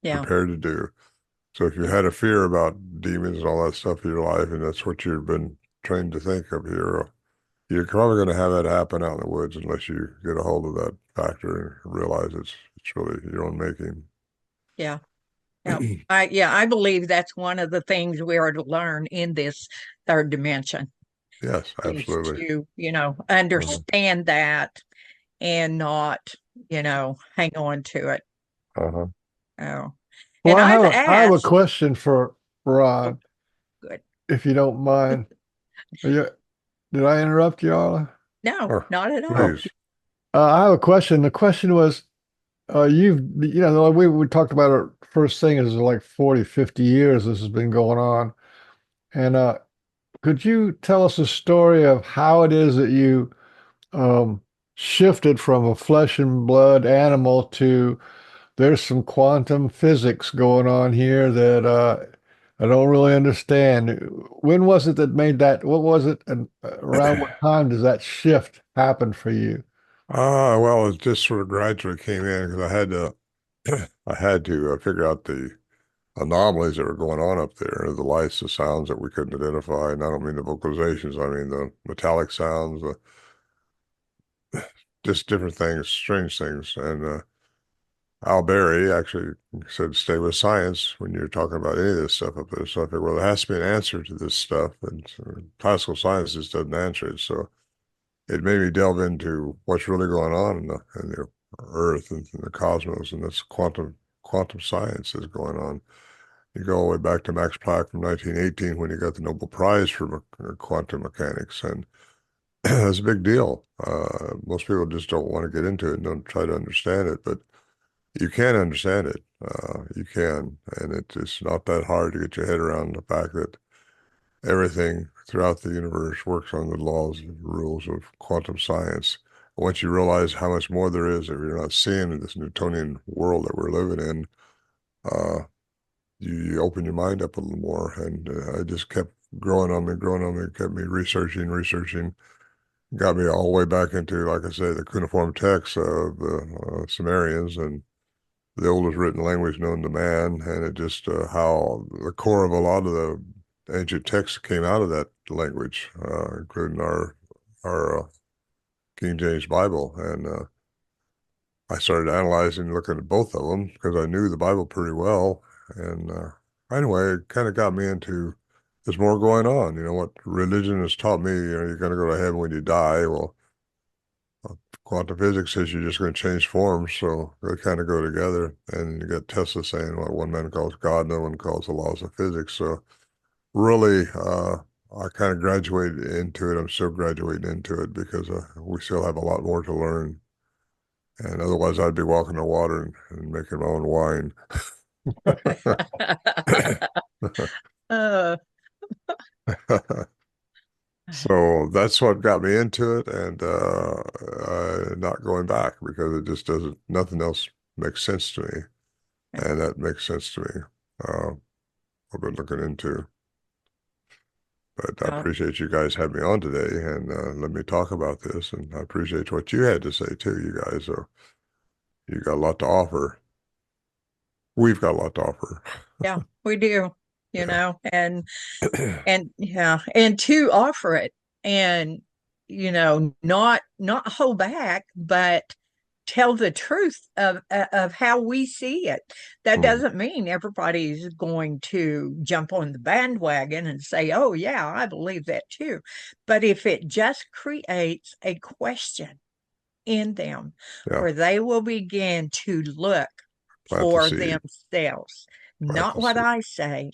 Yeah. prepared to do. So if you had a fear about demons and all that stuff in your life, and that's what you've been trained to think of here, you're probably going to have that happen out in the woods unless you get a hold of that factor and realize it's really your own making. Yeah. Yeah. I believe that's one of the things we are to learn in this third dimension Yes, is absolutely. to, Uh-huh. understand that and not, hang on to it. Uh-huh. Oh. Well, And I've I have a asked, question for oh, Ron, good. if you don't mind. Are you, did I interrupt you, Arla? No, Oh, not at all. Oh, please. I have a question. The question was, we talked about it first thing is like 40, 50 years this has been going on. And could you tell us a story of how it is that you um, shifted from a flesh and blood animal to there's some quantum physics going on here that I don't really understand. When was it that made that? What was it? And around what time does that shift happen for you? Well, it just sort of gradually came in because I had to figure out the anomalies that were going on up there, the lights, the sounds that we couldn't identify. And I don't mean the vocalizations, I mean the metallic sounds, just different things, strange things. And Al Berry actually said, stay with science when you're talking about any of this stuff up there. So I figured, well, there has to be an answer to this stuff. And classical science just doesn't answer it. So it made me delve into what's really going on in the Earth and in the cosmos, and that's quantum science is going on. You go all the way back to Max Planck from 1918 when he got the Nobel Prize for quantum mechanics, and that's a big deal. Most people just don't want to get into it and don't try to understand it, but you can understand it. You can, and it's not that hard to get your head around the fact that everything throughout the universe works on the laws and rules of quantum science. Once you realize how much more there is that you're not seeing in this Newtonian world that we're living in, uh, you open your mind up a little more. And I just kept growing on me, kept me researching, got me all the way back into, like I say, the cuneiform texts of the Sumerians, and the oldest written language known to man, and it just how the core of a lot of the ancient texts came out of that language, including our King James Bible. And I started analyzing, looking at both of them because I knew the Bible pretty well. And anyway, it kind of got me into there's more going on. You know, what religion has taught me, you're going to go to heaven when you die. Well, quantum physics says you're just going to change forms, so they kind of go together. And you got Tesla saying what one man calls God, no one calls the laws of physics. So really, I kind of graduated into it. I'm still graduating into it because we still have a lot more to learn. And otherwise, I'd be walking the water and making my own wine. uh, So that's what got me into it, and not going back because it just doesn't, nothing else makes sense to me. And that makes sense to me. Uh, I've been looking into. But I uh, appreciate you guys having me on today and let me talk about this. And I appreciate what you had to say too, you guys. So you got a lot to offer. We've got a lot to offer. yeah, we do, Yeah. yeah, and to offer it and not hold back, but tell the truth of how we see it. That Mm, doesn't mean everybody's going to jump on the bandwagon and say, "Oh yeah, I believe that too." But if it just creates a question in them yeah. where they will begin to look Plant the for seed. themselves, Plant not the what seed. I say,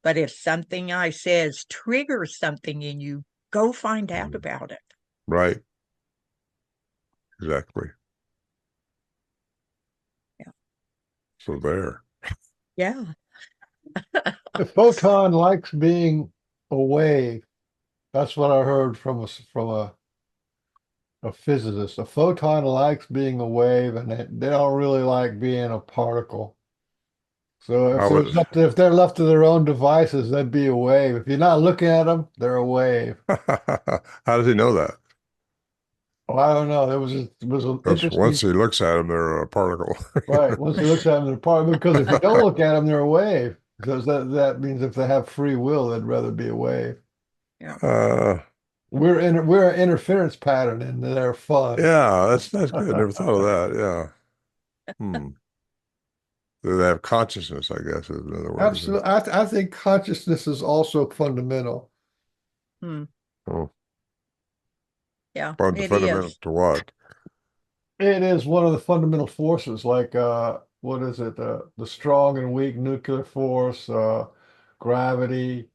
but if something I says triggers something in you, go find out Mm, about it. right. Exactly. Yeah. So there. Yeah. The photon likes being a wave. That's what I heard from a physicist. A photon likes being a wave, and they don't really like being a particle. So How would, if they're left to their own devices, they'd be a wave. If you're not looking at them, they're a wave. how does he know that? Well, I don't know. It was an Because once interesting, he looks at them, they're a particle. right? Once he looks at them, they're part. Because if you don't look at them, they're a wave. Because that means if they have free will, they'd rather be a wave. Yeah. Uh, We're an interference pattern, and they're fun. yeah, that's good. Never thought of that. Yeah. Hmm. Do they have consciousness, I guess, is in other words. Absolutely. I think consciousness is also fundamental. Hmm. Oh, Yeah, it fundamental is. to what? It is one of the fundamental forces, like what is it? The strong and weak nuclear force, gravity,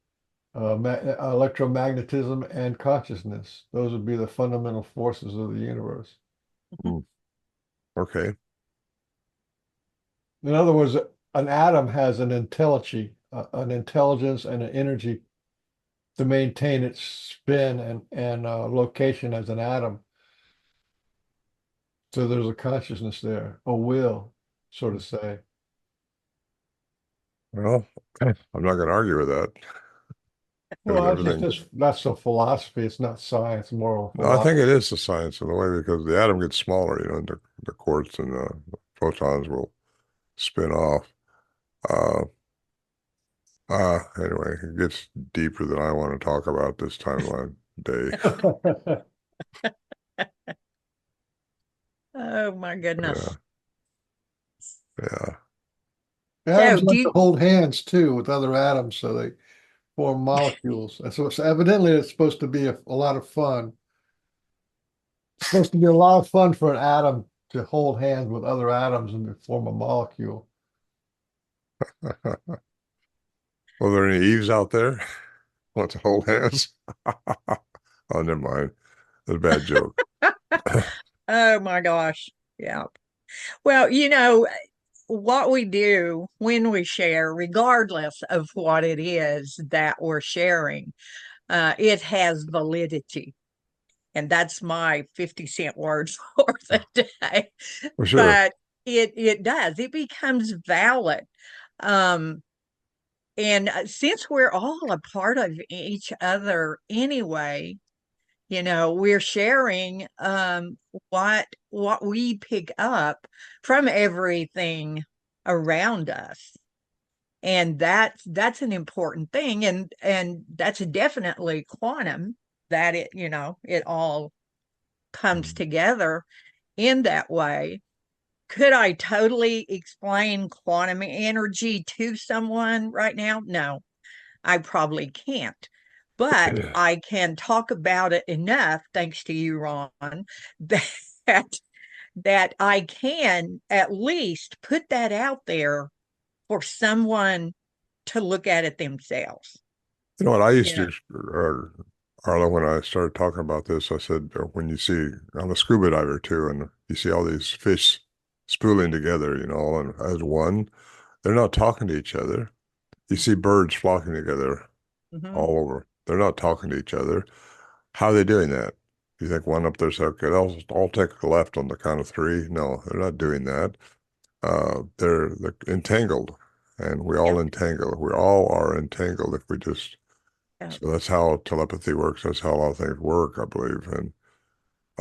electromagnetism, and consciousness. Those would be the fundamental forces of the universe. Hmm. Okay. In other words, an atom has an intelligence and an energy to maintain its spin and location as an atom. So there's a consciousness there, a will, so to say. Well, I'm not going to argue with that because Well, everything. that's a philosophy. It's not science, moral No, I think philosophy. it is the science in a way because the atom gets smaller, and the quarks and the photons will spin off. Uh, anyway, it gets deeper than I want to talk about this time of day. Oh my Yeah, goodness. yeah. So Atoms do like to you, hold hands too with other atoms, so they form molecules. And so evidently it's supposed to be a lot of fun. It's supposed to be a lot of fun for an atom to hold hands with other atoms and form a molecule. Well, there any Eves out there? Want to hold hands? Oh, never mind. That's a bad joke. oh my gosh. Yeah. Well, what we do when we share, regardless of what it is that we're sharing, it has validity. And that's my 50-cent word for the day. For sure. But it does, it becomes valid. Um, and since we're all a part of each other anyway, we're sharing what we pick up from everything around us. And that's an important thing. And that's definitely quantum, that it all comes Mhm. together in that way. Could I totally explain quantum energy to someone right now? No, I probably can't. But I can talk about it enough, thanks to you, Ron, that that I can at least put that out there for someone to look at it themselves. You know what I used You know, to, Arla, when I started talking about this, I said, when you see, I'm a scuba diver too, and you see all these fish spooling together, and as one, they're not talking to each other. You see birds flocking together mhm. all over. They're not talking to each other. How are they doing that? You think one up there said, okay, I'll take a left on the count of three? No, they're not doing that. They're entangled, and we all Yeah, entangle. We all are entangled if we just. yeah, So that's how telepathy works. That's how a lot of things work, I believe. And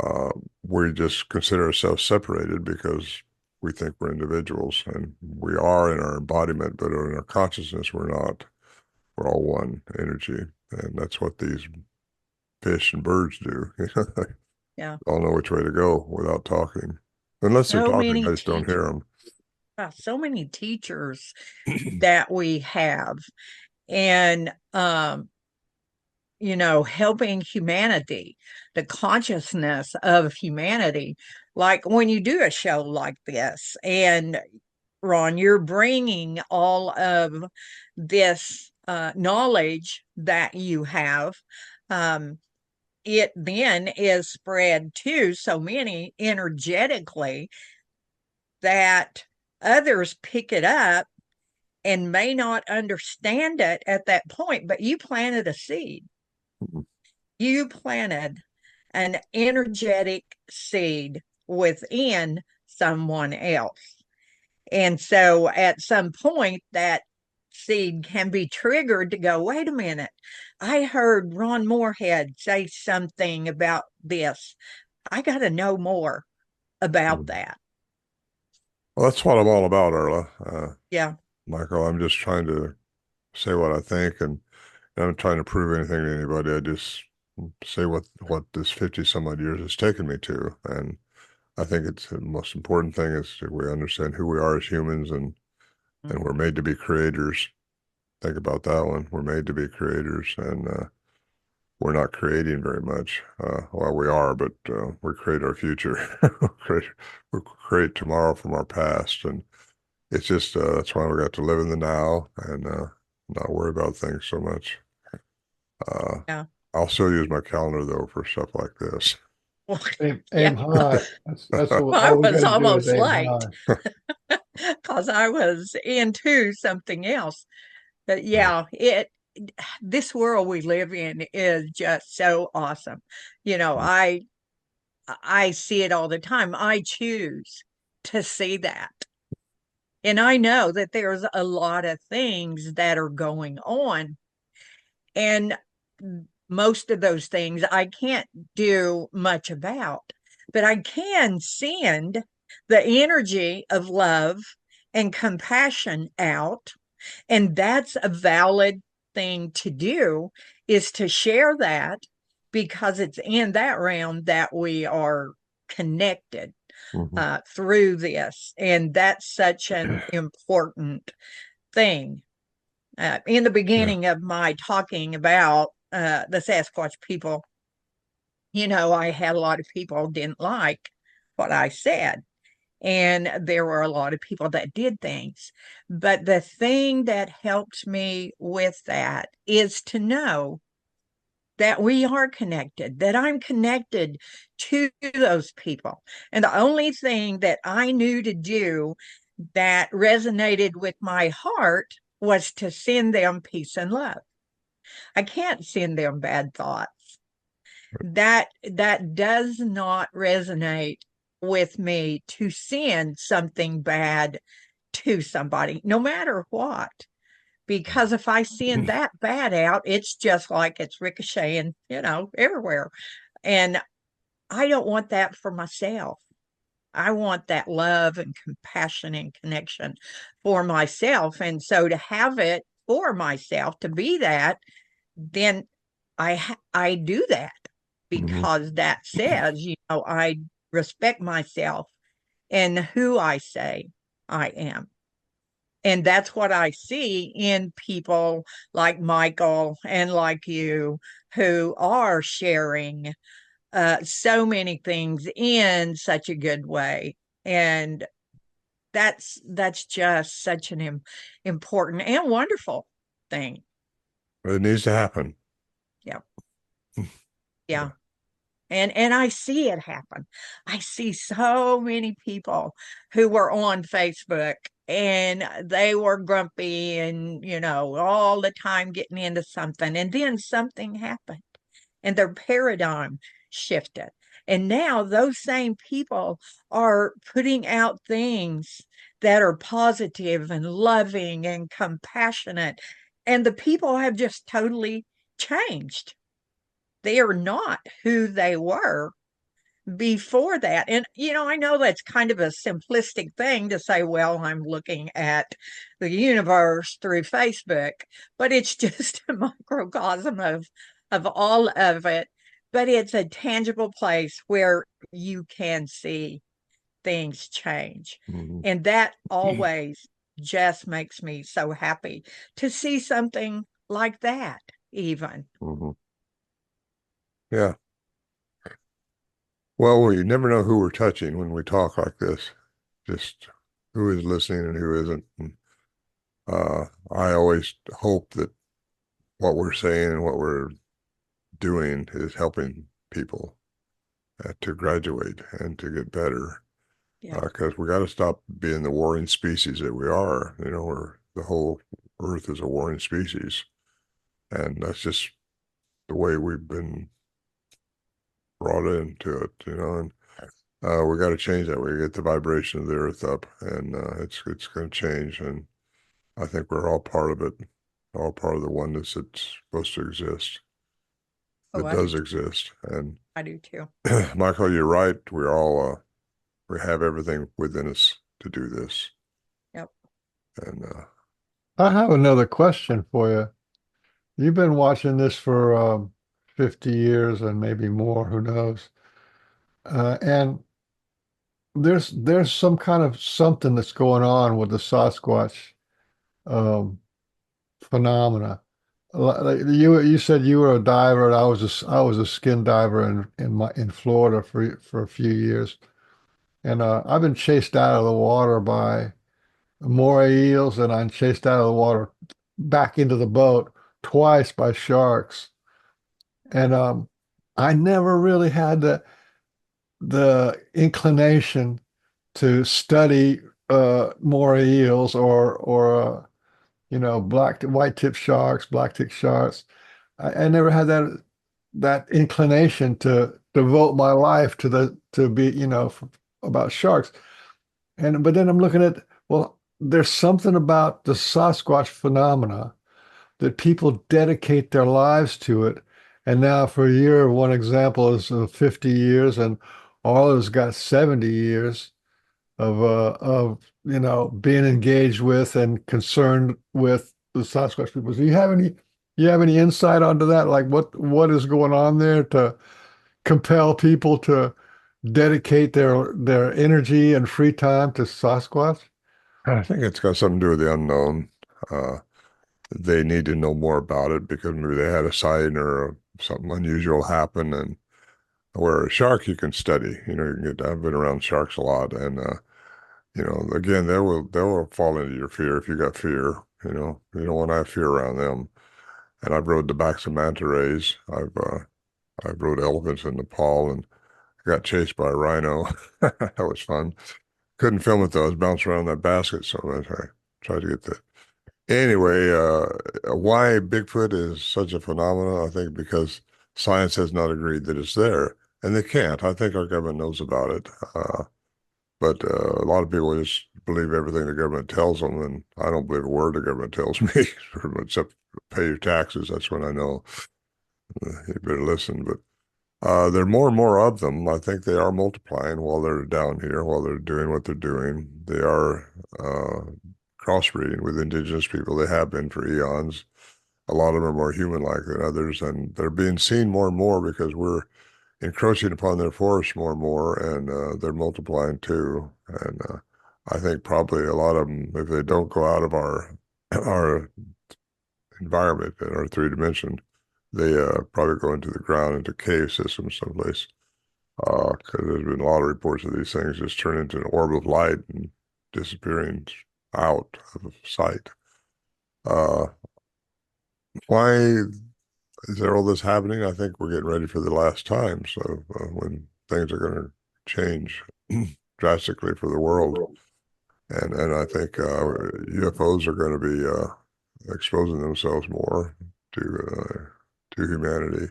uh, we just consider ourselves separated because we think we're individuals, and we are in our embodiment, but in our consciousness, we're not. We're all one energy, and that's what these fish and birds do. They yeah. all know which way to go without talking. Unless they're So talking, I many just don't hear them. so many teachers that we have, and helping humanity, the consciousness of humanity. Like when you do a show like this, and Ron, you're bringing all of this knowledge that you have. Um, it then is spread to so many energetically that others pick it up and may not understand it at that point, but you planted a seed. You planted an energetic seed within someone else. And so at some point, that seed can be triggered to go, wait a minute, I heard Ron Morehead say something about this. I got to know more about that. Well, that's what I'm all about, Arla. Yeah. Michael, I'm just trying to say what I think, and I'm not trying to prove anything to anybody. I just say what this 50 some odd years has taken me to. And I think it's the most important thing is that we understand who we are as humans, and we're made to be creators. Think about that one. We're made to be creators, and we're not creating very much. Well, we are, but we create our future. We create tomorrow from our past, and it's just that's why we got to live in the now and not worry about things so much. Uh, Yeah. I'll still use my calendar though for stuff like this. Well, Aim yeah. high. That's I all we got was to do is almost aim late high. because I was into something else. But yeah, this world we live in is just so awesome. You know, I see it all the time. I choose to see that. And I know that there's a lot of things that are going on. And most of those things I can't do much about, but I can send the energy of love and compassion out. And that's a valid thing to do, is to share that, because it's in that realm that we are connected Mhm. through this. And that's such an important thing. In the Yeah. beginning of my talking about the Sasquatch people, I had a lot of people didn't like what I said. And there were a lot of people that did things. But the thing that helped me with that is to know that we are connected, that I'm connected to those people. And the only thing that I knew to do that resonated with my heart was to send them peace and love. I can't send them bad thoughts. That does not resonate with me, to send something bad to somebody, no matter what. Because if I send that bad out, it's just like it's ricocheting, everywhere. And I don't want that for myself. I want that love and compassion and connection for myself. And so to have it for myself, to be that, then I do that Hmm. because that says, I respect myself and who I say I am. And that's what I see in people like Michael and like you who are sharing so many things in such a good way. And that's just such an important and wonderful thing. It needs to happen. Yeah. Yeah. And I see it happen. I see so many people who were on Facebook and they were grumpy and, all the time getting into something. And then something happened and their paradigm shifted. And now those same people are putting out things that are positive and loving and compassionate. And the people have just totally changed. They are not who they were before that. And, I know that's kind of a simplistic thing to say, well, I'm looking at the universe through Facebook, but it's just a microcosm of all of it. But it's a tangible place where you can see things change. Hmm. And that always just makes me so happy to see something like that, even. Hmm. Yeah. Well, we never know who we're touching when we talk like this. Just who is listening and who isn't. And, I always hope that what we're saying and what we're doing is helping people to graduate and to get better. Yeah. Because we got to stop being the warring species that we are. We're the whole Earth is a warring species, and that's just the way we've been brought into it. And we got to change that. We get the vibration of the Earth up, and it's going to change. And I think we're all part of it, all part of the oneness that's supposed to exist, Oh, that does exist. And I do too. Michael, you're right. We're all we have everything within us to do this. Yep. And I have another question for you. You've been watching this for 50 years and maybe more, who knows? And there's some kind of something that's going on with the Sasquatch um, phenomena. Like you said you were a diver, and I was a skin diver in Florida for a few years, and I've been chased out of the water by moray eels, and I'm chased out of the water back into the boat twice by sharks, and I never really had the inclination to study moray eels or white tip sharks, black tip sharks. I never had that inclination to devote my life to be, about sharks. But then I'm looking at, well, there's something about the Sasquatch phenomena that people dedicate their lives to it. And now for a year, one example is 50 years, and all has got 70 years of being engaged with and concerned with the Sasquatch people. Do you have any insight onto that? Like what is going on there to compel people to dedicate their energy and free time to Sasquatch? I think it's got something to do with the unknown. Uh, they need to know more about it because maybe they had a sighting or something unusual happen. And where a shark you can study, I've been around sharks a lot, and again, they will fall into your fear if you got fear. You don't want to have fear around them. And I've rode the backs of manta rays. I've rode elephants in Nepal and got chased by a rhino. That was fun. Couldn't film it though. I was bouncing around that basket, so I tried to get that. Anyway, why Bigfoot is such a phenomenon, I think because science has not agreed that it's there, and they can't. I think our government knows about it, but a lot of people just believe everything the government tells them, and I don't believe a word the government tells me, except pay your taxes. That's when I know you better listen. But There are more and more of them. I think they are multiplying while they're down here, while they're doing what they're doing. They are crossbreeding with indigenous people. They have been for eons. A lot of them are more human-like than others, and they're being seen more and more because we're encroaching upon their forests more and more, and they're multiplying too. And I think probably a lot of them, if they don't go out of our environment in our three dimension, they probably go into the ground, into cave systems someplace. Because there's been a lot of reports of these things just turn into an orb of light and disappearing out of sight. Uh, why is there all this happening? I think we're getting ready for the last time. So when things are going to change drastically for the world, and I think UFOs are going to be exposing themselves more to humanity.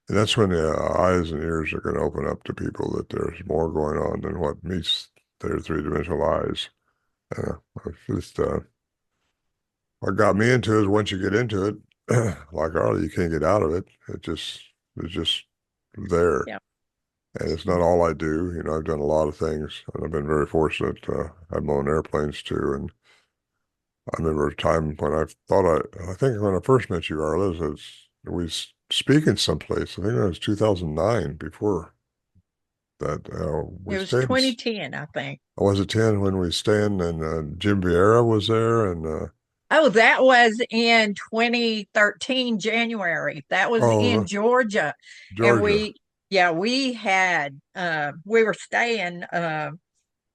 And that's when the eyes and ears are going to open up to people that there's more going on than what meets their three-dimensional eyes. It's just what got me into it is once you get into it, like Arlie, you can't get out of it. It's just there. Yeah. And it's not all I do. You know, I've done a lot of things, and I've been very fortunate to have my own airplanes too. And I remember a time when I think when I first met you, Arlie, we speaking someplace. I think it was 2009. Before that, we It was stayed. 2010, I think. Was it 10 when we stayed? And Jim Vieira was there, and Oh, that was in 2013, January. That was in oh, Georgia. And Georgia. we were staying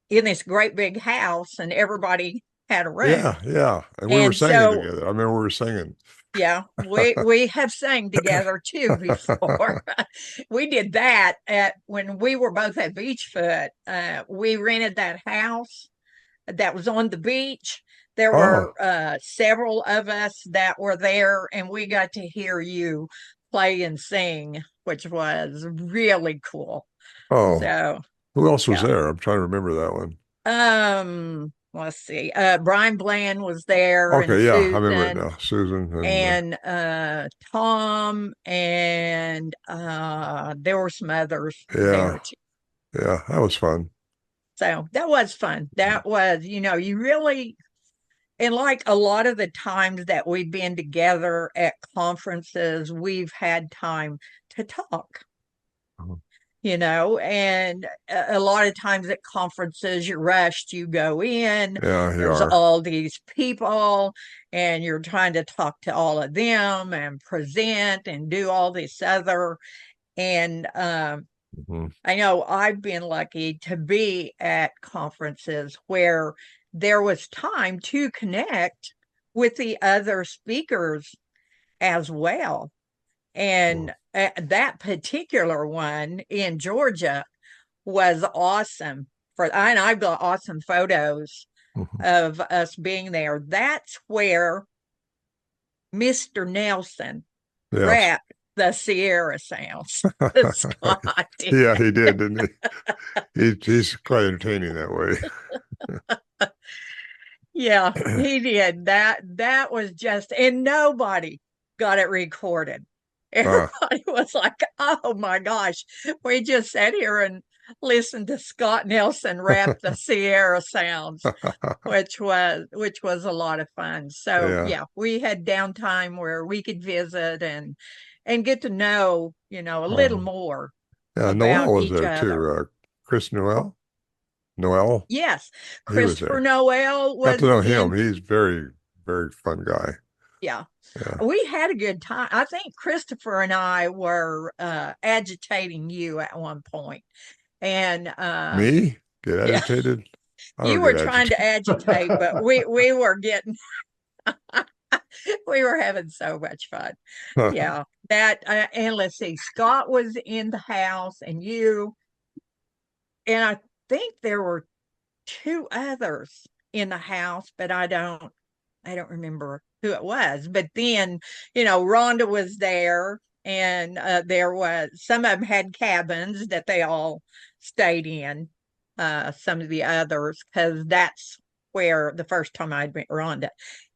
in this great big house and everybody had a room. Yeah, yeah. And we were And singing so, together. I remember we were singing. yeah, we have sang together too before. We did that at when we were both at Beachfoot. We rented that house that was on the beach. There were Oh, several of us that were there, and we got to hear you play and sing, which was really cool. oh. So, Who else was yeah. there? I'm trying to remember that one. Let's see. Brian Bland was there, and Okay, yeah, I remember it Susan, now. Susan and and Tom, and there were some others yeah, there too. yeah, that was fun. So that was fun. That was, you really. And like a lot of the times that we've been together at conferences, we've had time to talk, Mhm. and a lot of times at conferences, you're rushed, you go in, Yeah, you there's are. all these people, and you're trying to talk to all of them and present and do all this other. And Mhm. I know I've been lucky to be at conferences where there was time to connect with the other speakers as well. Mhm. And that particular one in Georgia was awesome. And I've got awesome photos Mhm. of us being there. That's where Mr. Nelson Yes. rapped the Sierra Sounds. Scott Yeah, did. he did, didn't he's quite entertaining that way. Yeah, he did. That was just, and nobody got it recorded. Uh, Everybody was like, "Oh my gosh." We just sat here and listened to Scott Nelson rap the Sierra Sounds, which was a lot of fun. So yeah, yeah, we had downtime where we could visit and get to know, a little uh, more yeah. about Noel was each there other. too. Chris Noel, Noel, Yes, he was Christopher there. Noel Got to was know him. in. He's very, very fun guy. Yeah. Yeah. We had a good time. I think Christopher and I were agitating you at one point. And Me get yeah, agitated? I you don't were get trying to agitated. agitate, but we were getting we were having so much fun. Yeah. That and let's see, Scott was in the house and you, and I think there were two others in the house, but I don't remember who it was. But then, Rhonda was there, and there was some of them had cabins that they all stayed in. Some of the others, because that's where the first time I'd met Rhonda,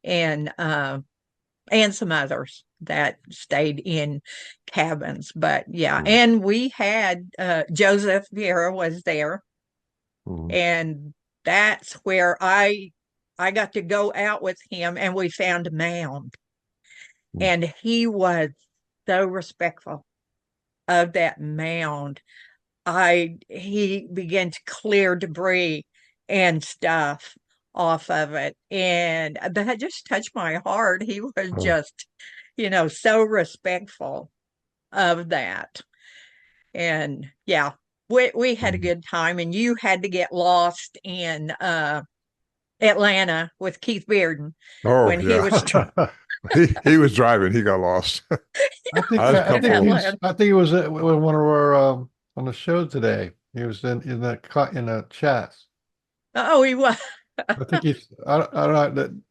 and and some others that stayed in cabins. But yeah, Mm, and we had Joseph Vieira was there, mm, and that's where I got to go out with him, and we found a mound, mm. and he was so respectful of that mound. I He began to clear debris and stuff off of it, and that just touched my heart. He was Oh, just, so respectful of that. And yeah, we had a mm. good time, and you had to get lost in Atlanta with Keith Bearden Oh, when he was I he was driving. He got lost. think I was a in couple. Atlanta. I think he was at one of our on the show today. He was in the chats. Oh, he was. I think I don't know that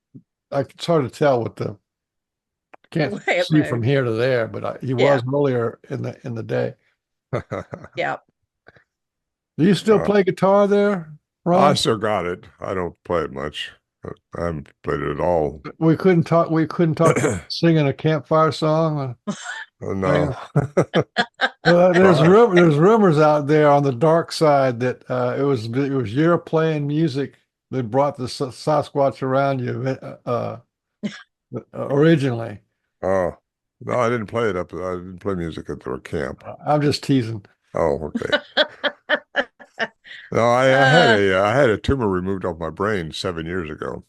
it's hard to tell with the can't Wait a see from minute. here to there, but he Yeah, was earlier in the day. yeah. Do you still Uh, play guitar there, I Ron? still got it. I don't play it much. I haven't played it at all. We couldn't talk about singing a campfire song. Oh, no. Playing. Well, Try. there's rumors out there on the dark side that it was your playing music that brought the Sasquatch around you originally. Oh, no, I didn't play it up. I didn't play music at the camp. I'm just teasing. Oh, okay. No, Uh, I had a tumor removed off my brain 7 years ago,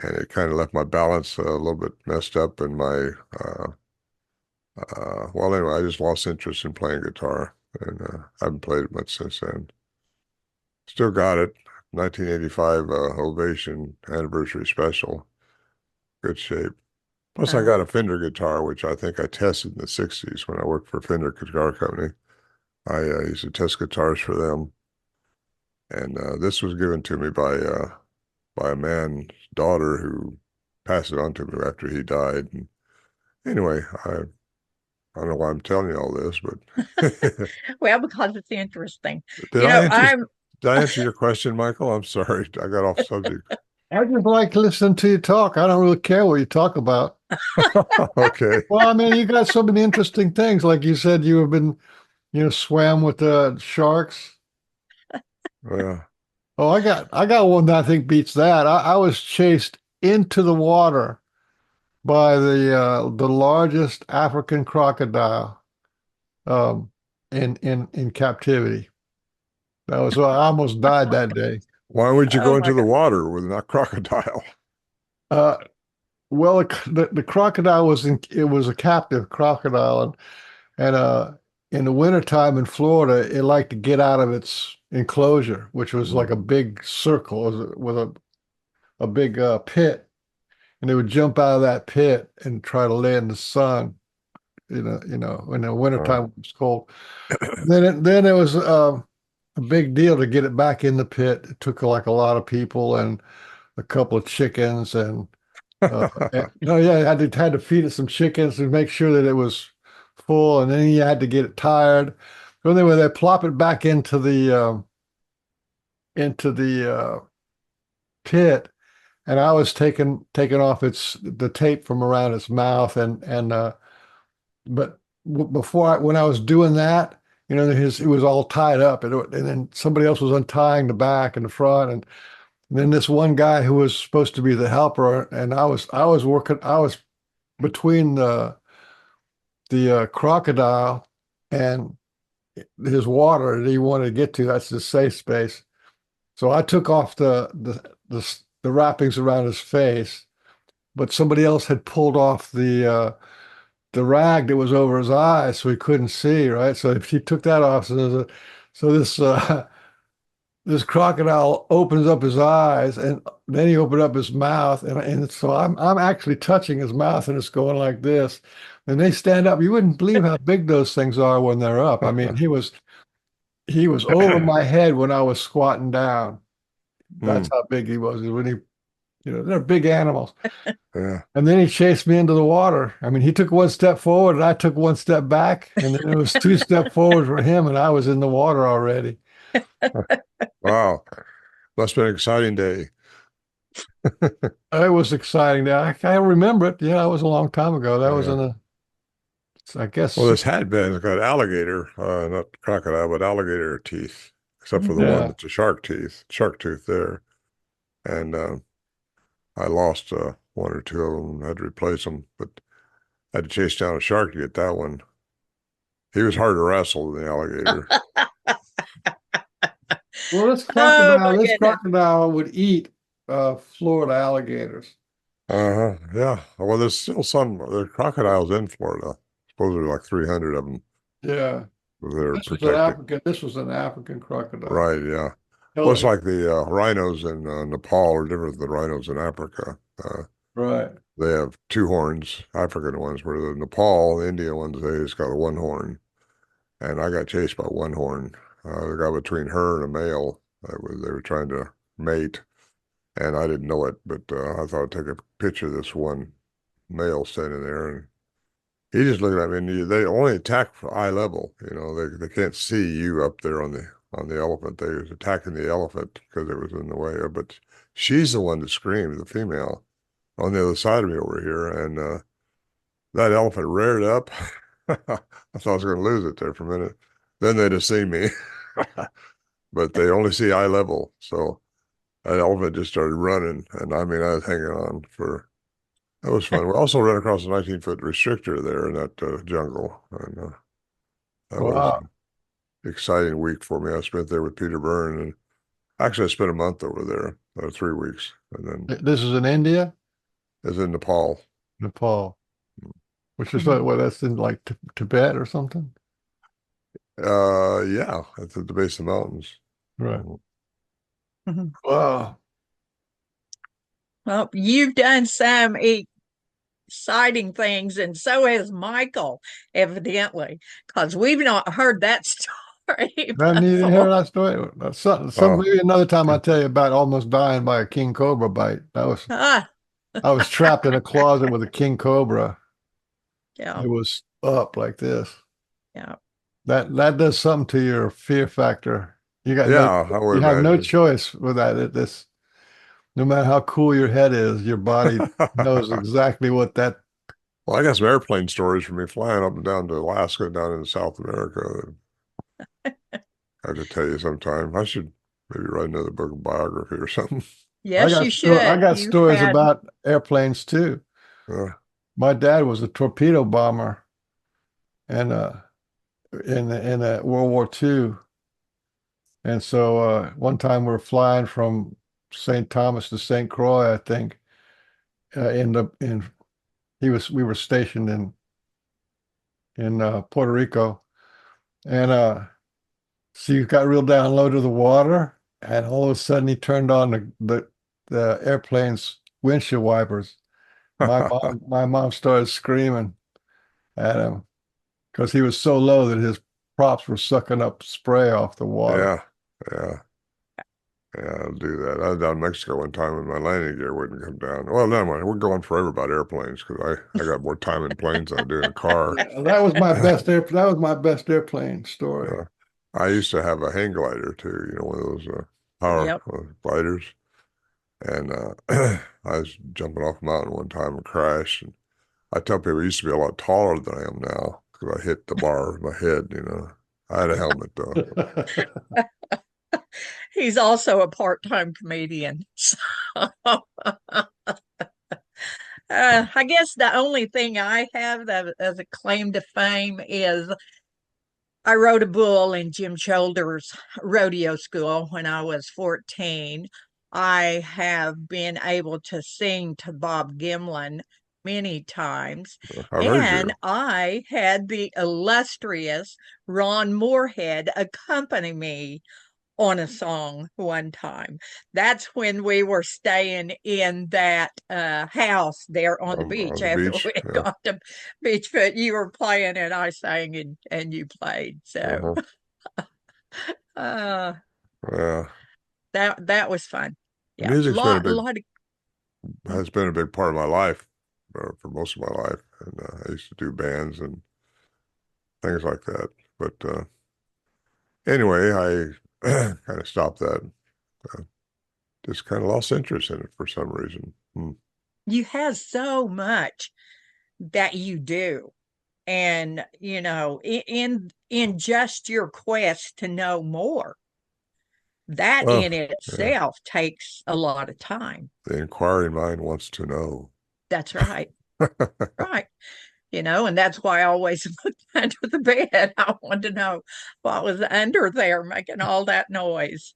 and it kind of left my balance a little bit messed up, and my well, anyway, I just lost interest in playing guitar, and I haven't played it much since then. Still got it. 1985 Ovation anniversary special. Good shape. Plus, I uh, got a Fender guitar, which I think I tested in the 60s when I worked for Fender Guitar Company. I used to test guitars for them. And this was given to me by a man's daughter who passed it on to me after he died. And anyway, I don't know why I'm telling you all this, but well, because it's interesting. did You I know, answer I'm did I answer your question, Michael? I'm sorry. I got off subject. I just like listening to you talk. I don't really care what you talk about. Okay. Well, I mean, you got so many interesting things. Like you said, you have been, swam with the sharks. Well, Oh, I got one that I think beats that. I was chased into the water by the largest African crocodile um, in captivity. That was I almost died that day. why would you oh go my into the God. water with not crocodile? Uh, well, the crocodile it was a captive crocodile, and in the wintertime in Florida, it liked to get out of its enclosure, which was like a big circle with a big pit, and they would jump out of that pit and try to lay in the sun. In the wintertime Oh, when it's cold. Then it was a big deal to get it back in the pit. It took like a lot of people and a couple of chickens oh yeah, had to feed it some chickens to make sure that it was full, and then you had to get it tired. So anyway, they plop it back into the pit, and I was taking off the tape from around its mouth, and but when I was doing that, it was all tied up, and then somebody else was untying the back and the front, and then this one guy who was supposed to be the helper, and I was between the crocodile and his water that he wanted to get to. That's his safe space. So I took off the wrappings around his face, but somebody else had pulled off the rag that was over his eyes, so he couldn't see. Right. So if he took that off, so this crocodile opens up his eyes, and then he opened up his mouth, and so I'm actually touching his mouth, and it's going like this. And they stand up. You wouldn't believe how big those things are when they're up. I mean, he was over my head when I was squatting down. That's hmm. how big he was. When they're big animals. Yeah. And then he chased me into the water. I mean, he took one step forward, and I took one step back, and then it was two step forward for him, and I was in the water already. Wow. Must have been an exciting day. It was exciting. I remember it. Yeah, it was a long time ago. That was Yeah. in a, I Well, guess, this hat band's got alligator, not crocodile, but alligator teeth, except for the one yeah. that's a shark tooth there. And I lost one or two of them. I had to replace them, but I had to chase down a shark to get that one. He was hard to wrestle than the alligator. Well, Oh my this goodness. crocodile would eat Florida alligators. Uh-huh. Yeah. Well, there's still some, there are crocodiles in Florida. Supposedly like 300 of them Yeah. they're protected. This was an African crocodile. Right. Yeah. Well, it's Hell, like the rhinos in Nepal are different than the rhinos in Africa. right. They have two horns, African ones, where the Nepal, the Indian ones, they just got a one horn. And I got chased by one horn. I got between her and a male. They were trying to mate, and I didn't know it, but I thought I'd take a picture of this one male standing there, and he just looked at me. And they only attack for eye level. They can't see you up there on the elephant. They was attacking the elephant because it was in the way. But she's the one that screamed, the female, on the other side of me over here, and that elephant reared up. I thought I was going to lose it there for a minute. Then they'd have seen me, but they only see eye level. So that elephant just started running, and I mean, I was hanging on for. That was fun. We also ran across a 19-foot restrictor there in that jungle, and that was Wow. an exciting week for me. I spent there with Peter Byrne, and actually, I spent a month over there, 3 weeks, and then This is in India, is in Nepal. Nepal, which is Mhm. what that's in like Tibet or something. Yeah, at the base of the mountains. Right. Mhm. Mhm. Wow. Well, you've done some exciting things, and so has Michael, evidently, because we've not heard that story Man, you didn't hear before. that story? Uh, Maybe another time I'll tell you about almost dying by a king cobra bite. Ah, I was trapped in a closet with a king cobra. yeah, It was up like this. yeah. That does something to your fear factor. yeah, I would You have no imagine. choice with that. No matter how cool your head is, your body knows exactly what that. Well, I got some airplane stories from me flying up and down to Alaska, down in South America that I have to tell you sometime. I should maybe write another book of biography or something. Yes, you should. I got You stories had, about airplanes too. Uh, My dad was a torpedo bomber and in World War II. And so one time we are flying from St. Thomas to St. Croix, I think, in the in we were stationed in Puerto Rico, and so you got real down low to the water, and all of a sudden he turned on the airplane's windshield wipers. My mom started screaming at him because he was so low that his props were sucking up spray off the water. yeah, yeah, yeah, I'll do that. I was down in Mexico one time and my landing gear wouldn't come down. Well, never mind. We're going forever about airplanes because I got more time in planes than I do in a car. Yeah, that was my best airplane story. Uh, I used to have a hang glider too, one of those power yep. gliders. And I was jumping off a mountain one time and crashed. And I tell people I used to be a lot taller than I am now because I hit the bar with my head. I had a helmet though. He's also a part-time comedian. I guess the only thing I have that as a claim to fame is I rode a bull in Jim Childers' rodeo school when I was 14. I have been able to sing to Bob Gimlin many times, I've heard and you. I had the illustrious Ron Morehead accompany me on a song one time. That's when we were staying in that house there on the beach On the after beach. we had Yeah. got to Beachfoot. You were playing and I sang and you played. So Uh-huh. uh, Yeah. that was fun. Yeah, Music's been a lot of has been a big part of my life for most of my life. And I used to do bands and things like that. But anyway, I kind of stopped that. Uh, just kind of lost interest in it for some reason. You have so much that you do. And, in just your quest to know more, that Well, in yeah, itself takes a lot of time. the inquiring mind wants to know. That's right. Right. And that's why I always looked under the bed. I wanted to know what was under there making all that noise.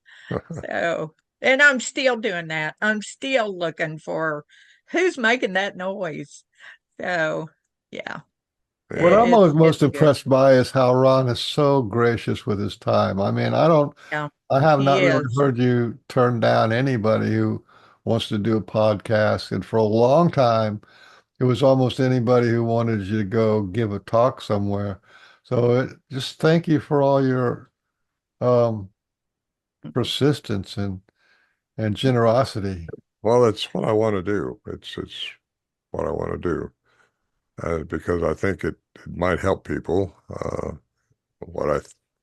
So, and I'm still doing that. I'm still looking for who's making that noise. So, yeah, What Yeah, I'm most it's good. impressed by is how Ron is so gracious with his time. I mean, Yeah, I have he not really is. heard you turn down anybody who wants to do a podcast. And for a long time, it was almost anybody who wanted you to go give a talk somewhere. So just thank you for all your um, persistence and generosity. well, it's what I want to do. It's what I want to do because I think it might help people. What I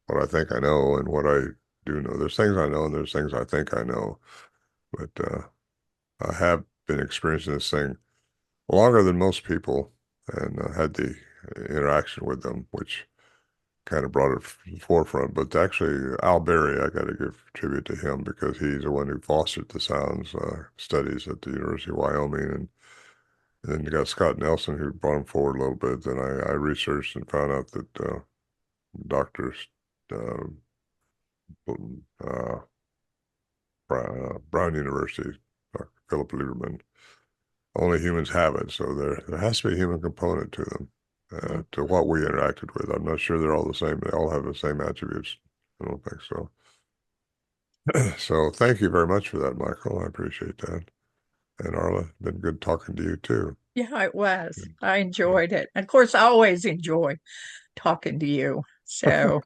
what I think I know and what I do know. There's things I know and there's things I think I know, but I have been experiencing this thing longer than most people and had the interaction with them, which kind of brought it to the forefront. But actually, Al Berry, I got to give tribute to him because he's the one who fostered the sounds studies at the University of Wyoming. And then you got Scott Nelson who brought him forward a little bit. Then I researched and found out that doctors, uh, uh, Brown University, Dr. Philip Lieberman, only humans have it. So there has to be a human component to them, to what we interacted with. I'm not sure they're all the same. They all have the same attributes. I don't think so. So thank you very much for that, Michael. I appreciate that. And Arla, been good talking to you too. Yeah, it was. I enjoyed it. Of course, I always enjoy talking to you. So,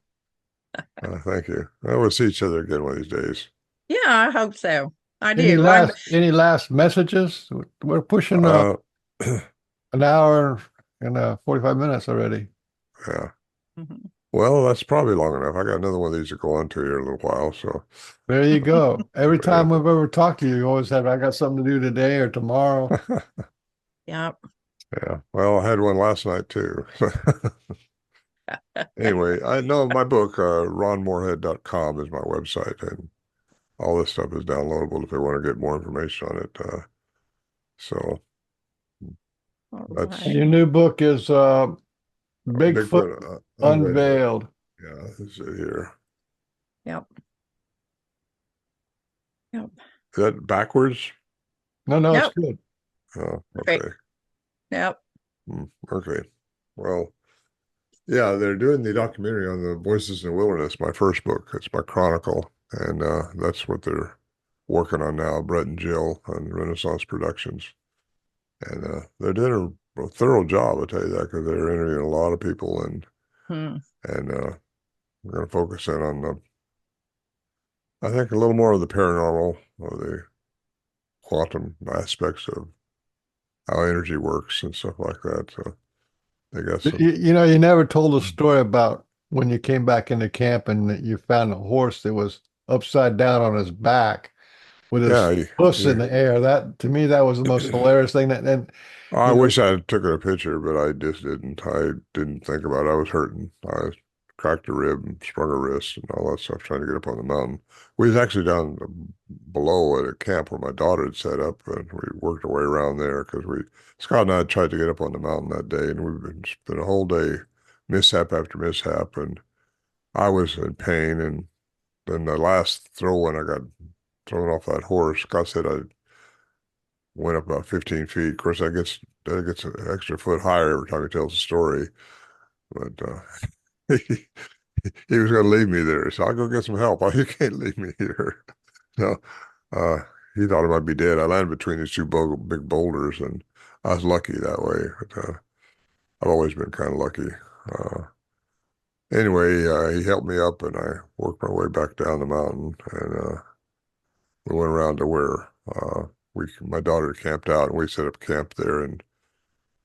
Thank you. We'll see each other again one of these days. yeah, I hope so. I do. I'm, Any last messages? We're pushing Uh, an hour and 45 minutes already. yeah. Mhm. Well, that's probably long enough. I got another one of these to go on to here in a little while. So, There you go. Every yeah. time we've ever talked to you, you always have, I got something to do today or tomorrow. Yeah. Yeah. Well, I had one last night too. Anyway, I know my book, ronmorehead.com is my website, and all this stuff is downloadable if they want to get more information on it. So All that's And right. your new book is Bigfoot Bigfoot Unveiled. Unveiled. Yeah, this is it here. Yep. Yep. Is that backwards? No, no, it's Nope. good. Oh, Right. okay. Yep. Okay. Well, yeah, they're doing the documentary on the Voices in the Wilderness, my first book. It's my chronicle, and that's what they're working on now, Brett and Jill on Renaissance Productions. And they're doing a thorough job, I'll tell you that, because they're interviewing a lot of people, Hmm. and we're going to focus in on I think, a little more of the paranormal or the quantum aspects of how energy works and stuff like that. So they got some. You never told a story about when you came back into camp and that you found a horse that was upside down on his back with his Yeah, puss in the air. That to me, that was the most hilarious thing. And I you know, wish I had taken a picture, but I just didn't. I didn't think about it. I was hurting. I cracked a rib and sprung a wrist and all that stuff trying to get up on the mountain. We was actually down below at a camp where my daughter had set up, and we worked our way around there because Scott and I had tried to get up on the mountain that day, and we've been a whole day mishap after mishap, and I was in pain. And then the last throw when I got thrown off that horse, Scott said I went up about 15 feet. Of course, that gets an extra foot higher every time he tells a story. But he, he was going to leave me there, so I'll go get some help. Oh, you can't leave me here. No, uh, he thought I might be dead. I landed between these two big boulders, and I was lucky that way. But I've always been kind of lucky. Uh, anyway, he helped me up, and I worked my way back down the mountain, and we went around to where my daughter camped out, and we set up camp there. And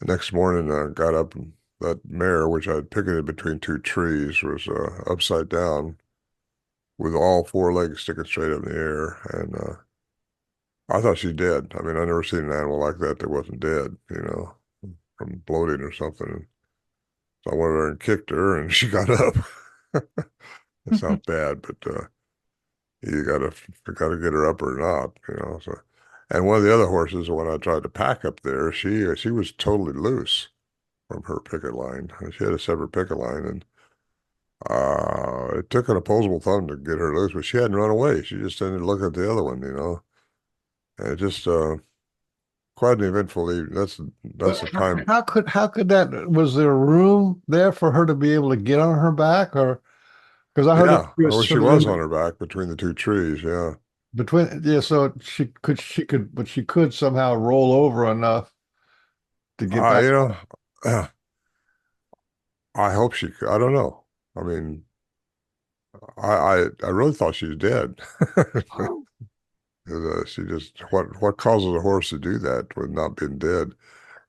the next morning, I got up, and that mare, which I had picketed between two trees, was upside down with all four legs sticking straight up in the air. And I thought she dead. I mean, I never seen an animal like that wasn't dead, from bloating or something. So I went over there and kicked her, and she got up. It sounds bad, but you gotta get her up or not. So, and one of the other horses, when I tried to pack up there, she was totally loose from her picket line. She had a separate picket line, and it took an opposable thumb to get her loose, but she hadn't run away. She just ended looking at the other one. And it just quite an eventful evening. That's But the time. how could that, was there room there for her to be able to get on her back, or because I heard that Yeah, she was well, she sort of was in on her back between the two trees. Yeah. between, yeah, so but she could somehow roll over enough to get I, back. you know, I hope she. I don't know. I mean, I really thought she was dead. She just what causes a horse to do that with not being dead,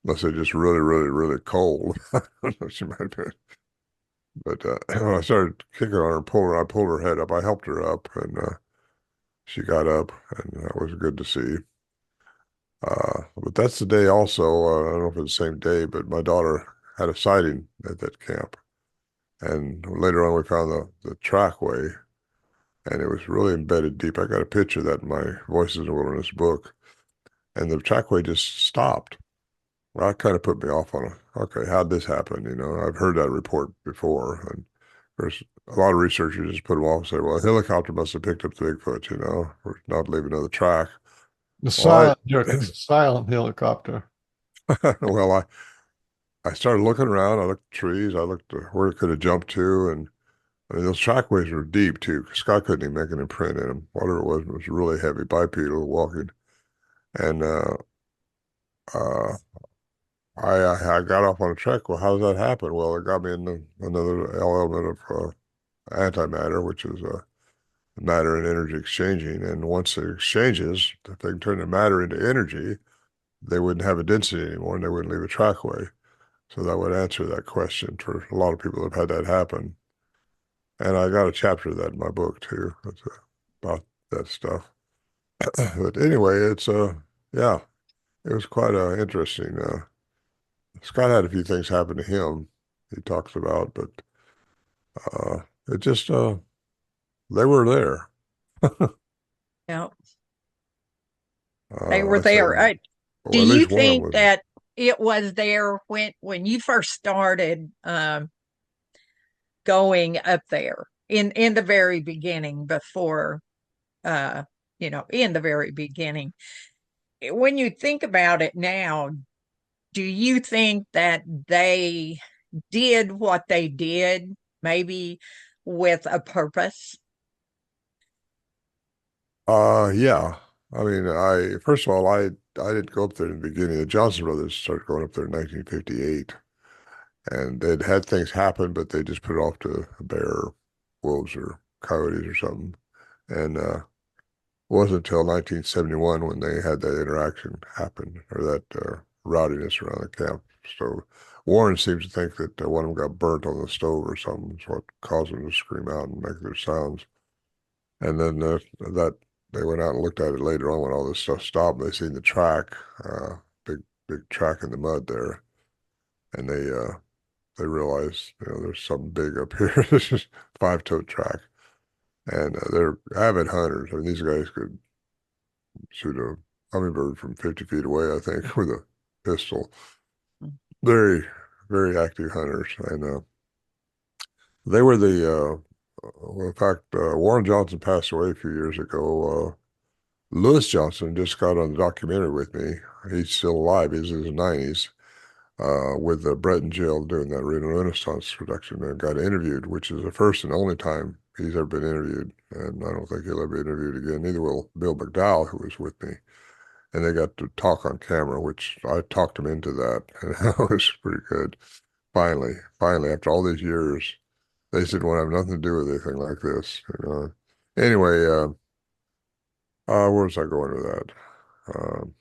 unless they're just really, really, really cold. I don't know, she might be. But when I started kicking on her, I pulled her head up. I helped her up, and she got up, and that was good to see. But that's the day also. I don't know if it's the same day, but my daughter had a sighting at that camp. And later on, we found the trackway, and it was really embedded deep. I got a picture of that in my Voices in the Wilderness book. And the trackway just stopped. Well, that kind of put me off on okay, how'd this happen? I've heard that report before. And there's a lot of researchers just put them off and say, well, a helicopter must have picked up the Bigfoot, for not leaving on the track. Well, The silent helicopter. well, I started looking around. I looked at trees. I looked at where it could have jumped to. And I mean, those trackways were deep too. Scott couldn't even make an imprint in them. Whatever it was really heavy, bipedal walking. And uh, I got off on a track. Well, how does that happen? Well, it got me in another element of antimatter, which is matter and energy exchanging. And once it exchanges, if they can turn the matter into energy, they wouldn't have a density anymore and they wouldn't leave a trackway. So that would answer that question for a lot of people that have had that happen. And I got a chapter of that in my book too. That's about that stuff. But anyway, yeah, it was quite interesting. Scott had a few things happen to him he talks about, but uh, it just they were there. Yeah, they were I say, there. Do well, at you least one of them think was. that it was there when you first started going up there in the very beginning before uh in the very beginning? When you think about it now, do you think that they did what they did maybe with a purpose? Yeah. I mean, I first of all, I didn't go up there in the beginning. The Johnson brothers started going up there in 1958, and they'd had things happen, but they just put it off to a bear, wolves, or coyotes or something. And it wasn't until 1971 when they had that interaction happen or that rowdiness around the camp. So Warren seems to think that one of them got burnt on the stove or something. Is what caused them to scream out and make their sounds. And then that they went out and looked at it later on when all this stuff stopped. They seen the track, big big track in the mud there, and they realized there's something big up here. This is 5-toe track, and they're avid hunters. I mean, these guys could shoot a hummingbird from 50 feet away, I think, with a pistol. Very very active hunters, and they were well, in fact, Warren Johnson passed away a few years ago. Lewis Johnson just got on the documentary with me. He's still alive. He's in his 90s, with Brett and Jill doing that Reno Renaissance production and got interviewed, which is the first and only time he's ever been interviewed. And I don't think he'll ever be interviewed again. Neither will Bill McDowell, who was with me. And they got to talk on camera, which I talked him into that. And that was pretty good. Finally, after all these years, they said, want to have nothing to do with anything like this. Anyway, where was I going with that? Um,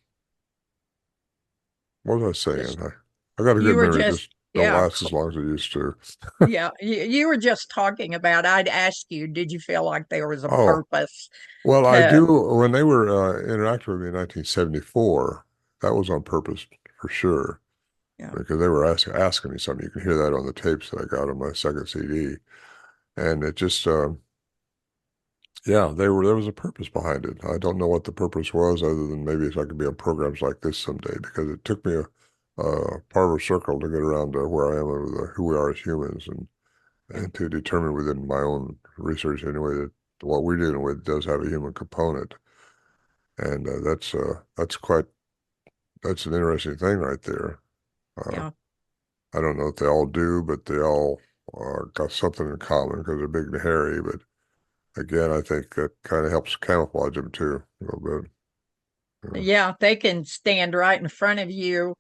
what was I Just saying? I got a you good were memory. just Just don't Yeah. last as long as it used to. Yeah. You were just talking about, I'd ask you, did you feel like there was a Oh, purpose well, I to, do. When they were interacting with me in 1974, that was on purpose for sure, yeah, because they were asking me something. You can hear that on the tapes that I got on my second CD, and it just, yeah, there was a purpose behind it. I don't know what the purpose was, other than maybe if I could be on programs like this someday, because it took me a part of a circle to get around to where I am with who we are as humans, yeah, and to determine within my own research anyway that what we're dealing with does have a human component, and that's an interesting thing right there. Uh, yeah, I don't know if they all do, but they all got something in common because they're big and hairy. But again, I think that kind of helps camouflage them too a little bit. yeah, they can stand right in front of you.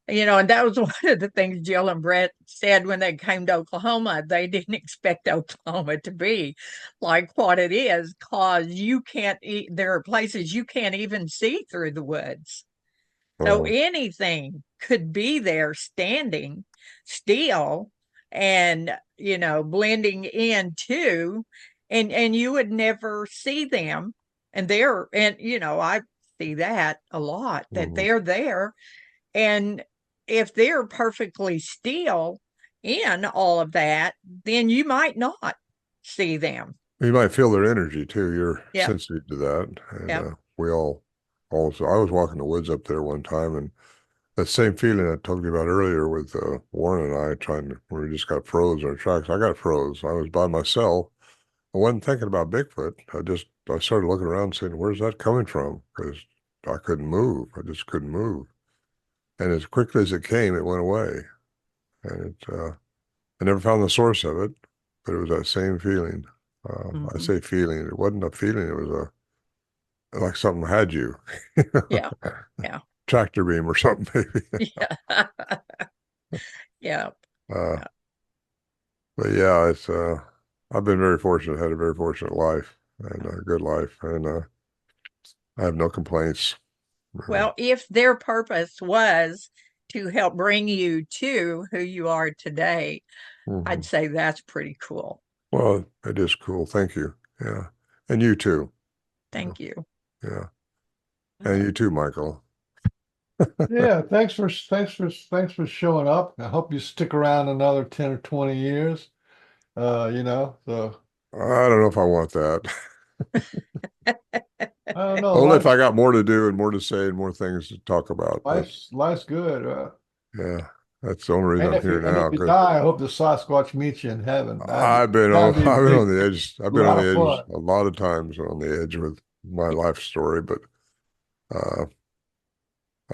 And that was one of the things Jill and Brett said when they came to Oklahoma. They didn't expect Oklahoma to be like what it is, because there are places you can't even see through the woods. So Uh, anything could be there standing still and, blending in too, and you would never see them. I see that a lot, that mhm. they're there. And if they're perfectly still in all of that, then you might not see them. You might feel their energy too. You're Yep, sensitive to that, and yep, we all also. I was walking the woods up there one time, and that same feeling I told you about earlier with Warren and I trying to, we just got froze in our tracks. I got froze. I was by myself. I wasn't thinking about Bigfoot. I started looking around saying, where's that coming from? Because I couldn't move. I just couldn't move. And as quickly as it came, it went away. And I never found the source of it, but it was that same feeling. I mhm, say feeling. It wasn't a feeling. It was like something had you, yeah, yeah, tractor beam or something maybe. yeah, yeah, Uh, yeah. but yeah, I've been very fortunate, had a very fortunate life and a good life, and I have no complaints. Uh, Well, if their purpose was to help bring you to who you are today, I'd mhm. say that's pretty cool. Well, it is cool. Thank you. Yeah. And you too. Yeah. Thank you. Yeah. And Uh, you too, Michael. Yeah, thanks for showing up. I hope you stick around another 10 or 20 years. So I don't know if I want that. I don't know. Only if I got more to do and more to say and more things to talk about. But Life's good. yeah, that's the only reason And I'm if here if now. you Because die, I hope the Sasquatch meets you in heaven. That'd be a I've been big on the edge. I've been on lot the of edge fun. a lot of times on the edge with my life story. But uh,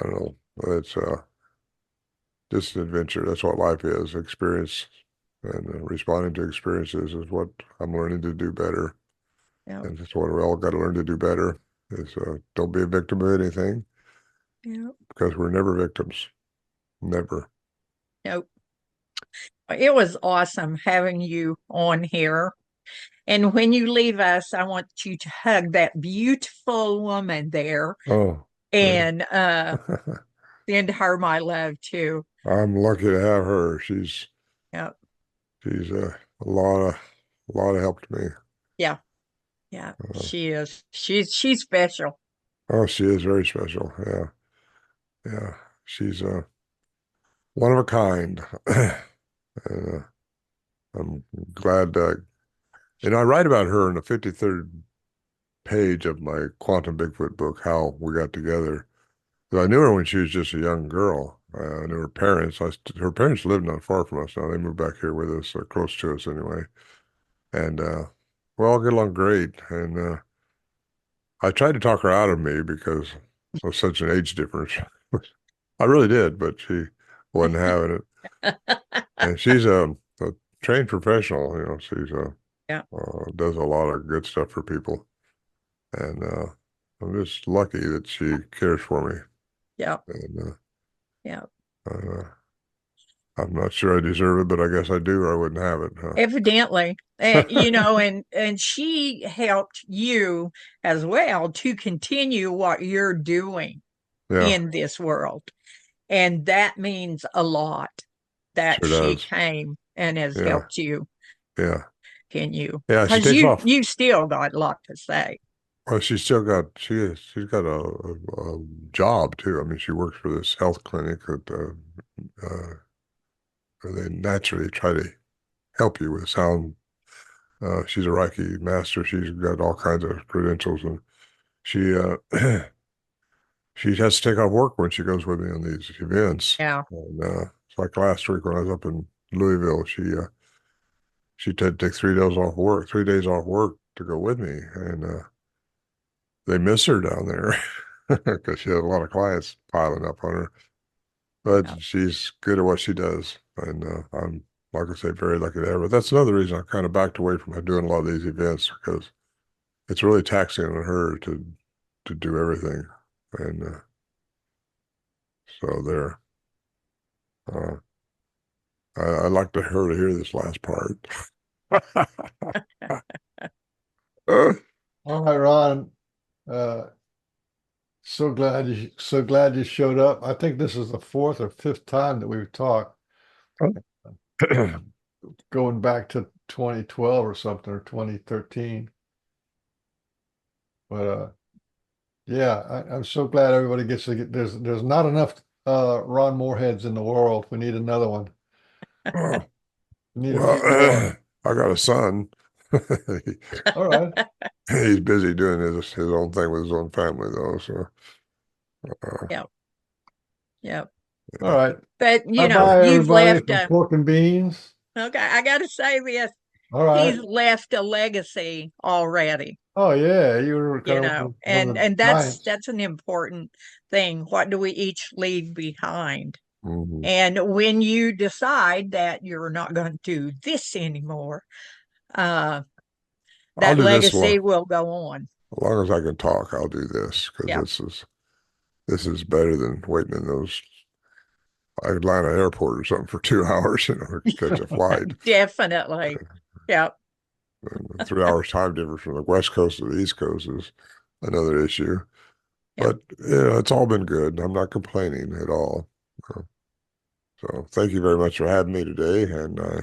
I don't know. It's just an adventure. That's what life is. Experience and responding to experiences is what I'm learning to do better. yeah, And that's what we all got to learn to do better is don't be a victim of anything yeah. because we're never victims. Never. Nope. It was awesome having you on here. And when you leave us, I want you to hug that beautiful woman there Oh, yeah. and send her my love too. I'm lucky to have her. Yeah, She's a lot of help to me. yeah, yeah. Uh, She is. She's special. oh, she is very special. Yeah, yeah. She's one of a kind. And, I'm glad. I write about her in the 53rd page of my Quantum Bigfoot book, how we got together. 'Cause I knew her when she was just a young girl. I knew her parents. Her parents lived not far from us now. They moved back here with us, close to us anyway. And we all get along great. And I tried to talk her out of me because of such an age difference. I really did, but she wasn't having it. And she's a trained professional. She's Yeah, does a lot of good stuff for people. And I'm just lucky that she cares for me. yeah, And yeah. uh, I'm not sure I deserve it, but I guess I do, or I wouldn't have it, Evidently. huh? And she helped you as well to continue what you're doing Yeah. in this world. And that means a lot. that Sure she does. came and has Yeah. helped you. Yeah. Can you? Yeah. She Because takes off. you still got a lot to say. Well, she's got a job too. I mean, she works for this health clinic that where they naturally try to help you with sound. She's a Reiki master. She's got all kinds of credentials, and she she has to take off work when she goes with me on these events. Yeah. And it's like last week when I was up in Louisville, she had to take 3 days off work, 3 days off work to go with me, and they miss her down there because she had a lot of clients piling up on her. But Yeah. she's good at what she does, and I'm, like I say, very lucky to have her. That's another reason I kind of backed away from doing a lot of these events because it's really taxing on her to do everything, and so there. Uh, I'd like to her to hear this last part. All right, Ron. Uh, so glad you showed up. I think this is the fourth or fifth time that we've talked, going back to 2012 or something, or 2013. But yeah, I'm so glad everybody gets to get. There's not enough Ron Moreheads in the world. We need another one. Oh, We need a well, few more. I got a son. All right. He's busy doing his own thing with his own family, though. So, uh, Yep. Yep. All right. But Bye bye, you've everybody left from a Pork and Beans. okay. I got to say this. All He's right. left a legacy already. Oh yeah, you were kind You of know, one of the and giants. that's an important thing. What do we each leave behind? mhm. And when you decide that you're not going to do this anymore, uh, I'll that do this one. legacy will go on. As long as I can talk, I'll do this because Yeah, this is better than waiting in those Atlanta airport or something for 2 hours, to catch a flight. definitely. Yeah, And 3 hours time difference from the West Coast to the East Coast is another issue. yeah. But yeah, it's all been good. I'm not complaining at all. Uh, So thank you very much for having me today, and I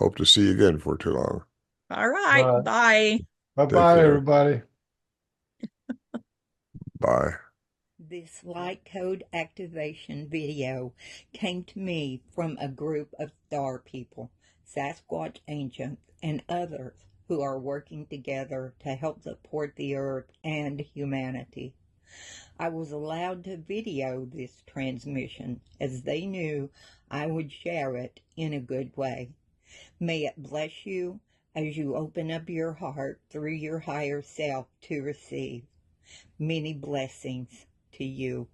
hope to see you again before too long. All All right. right. Bye. Bye Take bye, care. everybody. Bye. This light code activation video came to me from a group of star people, Sasquatch ancients, and others who are working together to help support the earth and humanity. I was allowed to video this transmission as they knew I would share it in a good way. May it bless you as you open up your heart through your higher self to receive. Many blessings to you.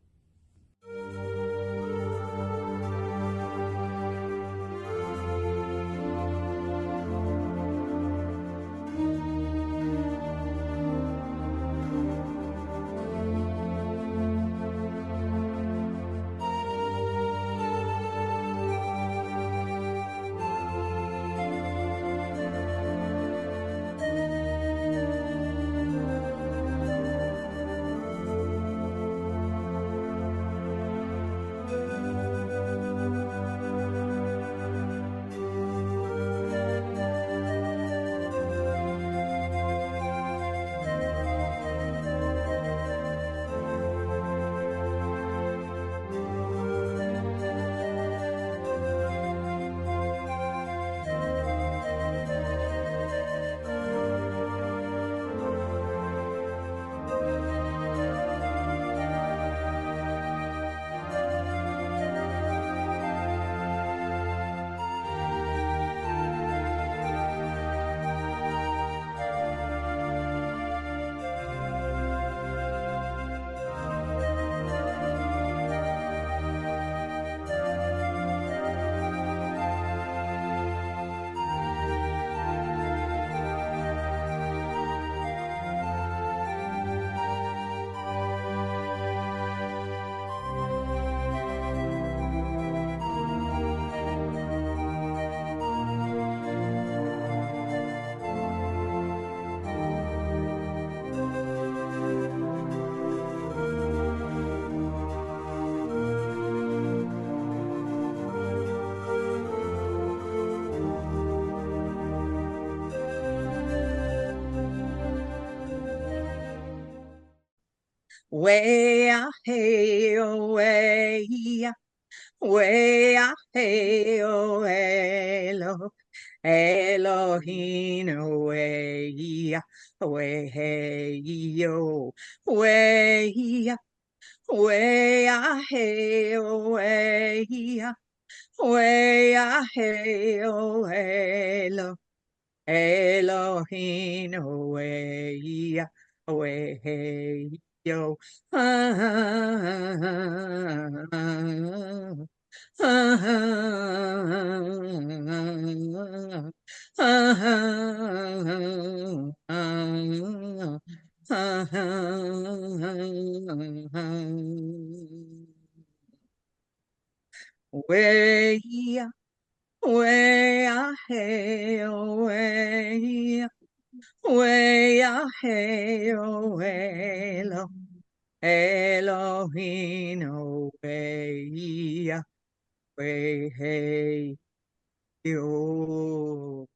way ah hey oh way ya, way ah hey oh elo, Elohim way ya, way hey yo, way ya, way ah hey oh way ya, way ah hey oh elo. Elohim, away, away, yo. Way, way, hey, way. Way ah hey oh Elo, Elohim oh way ah way hey yo.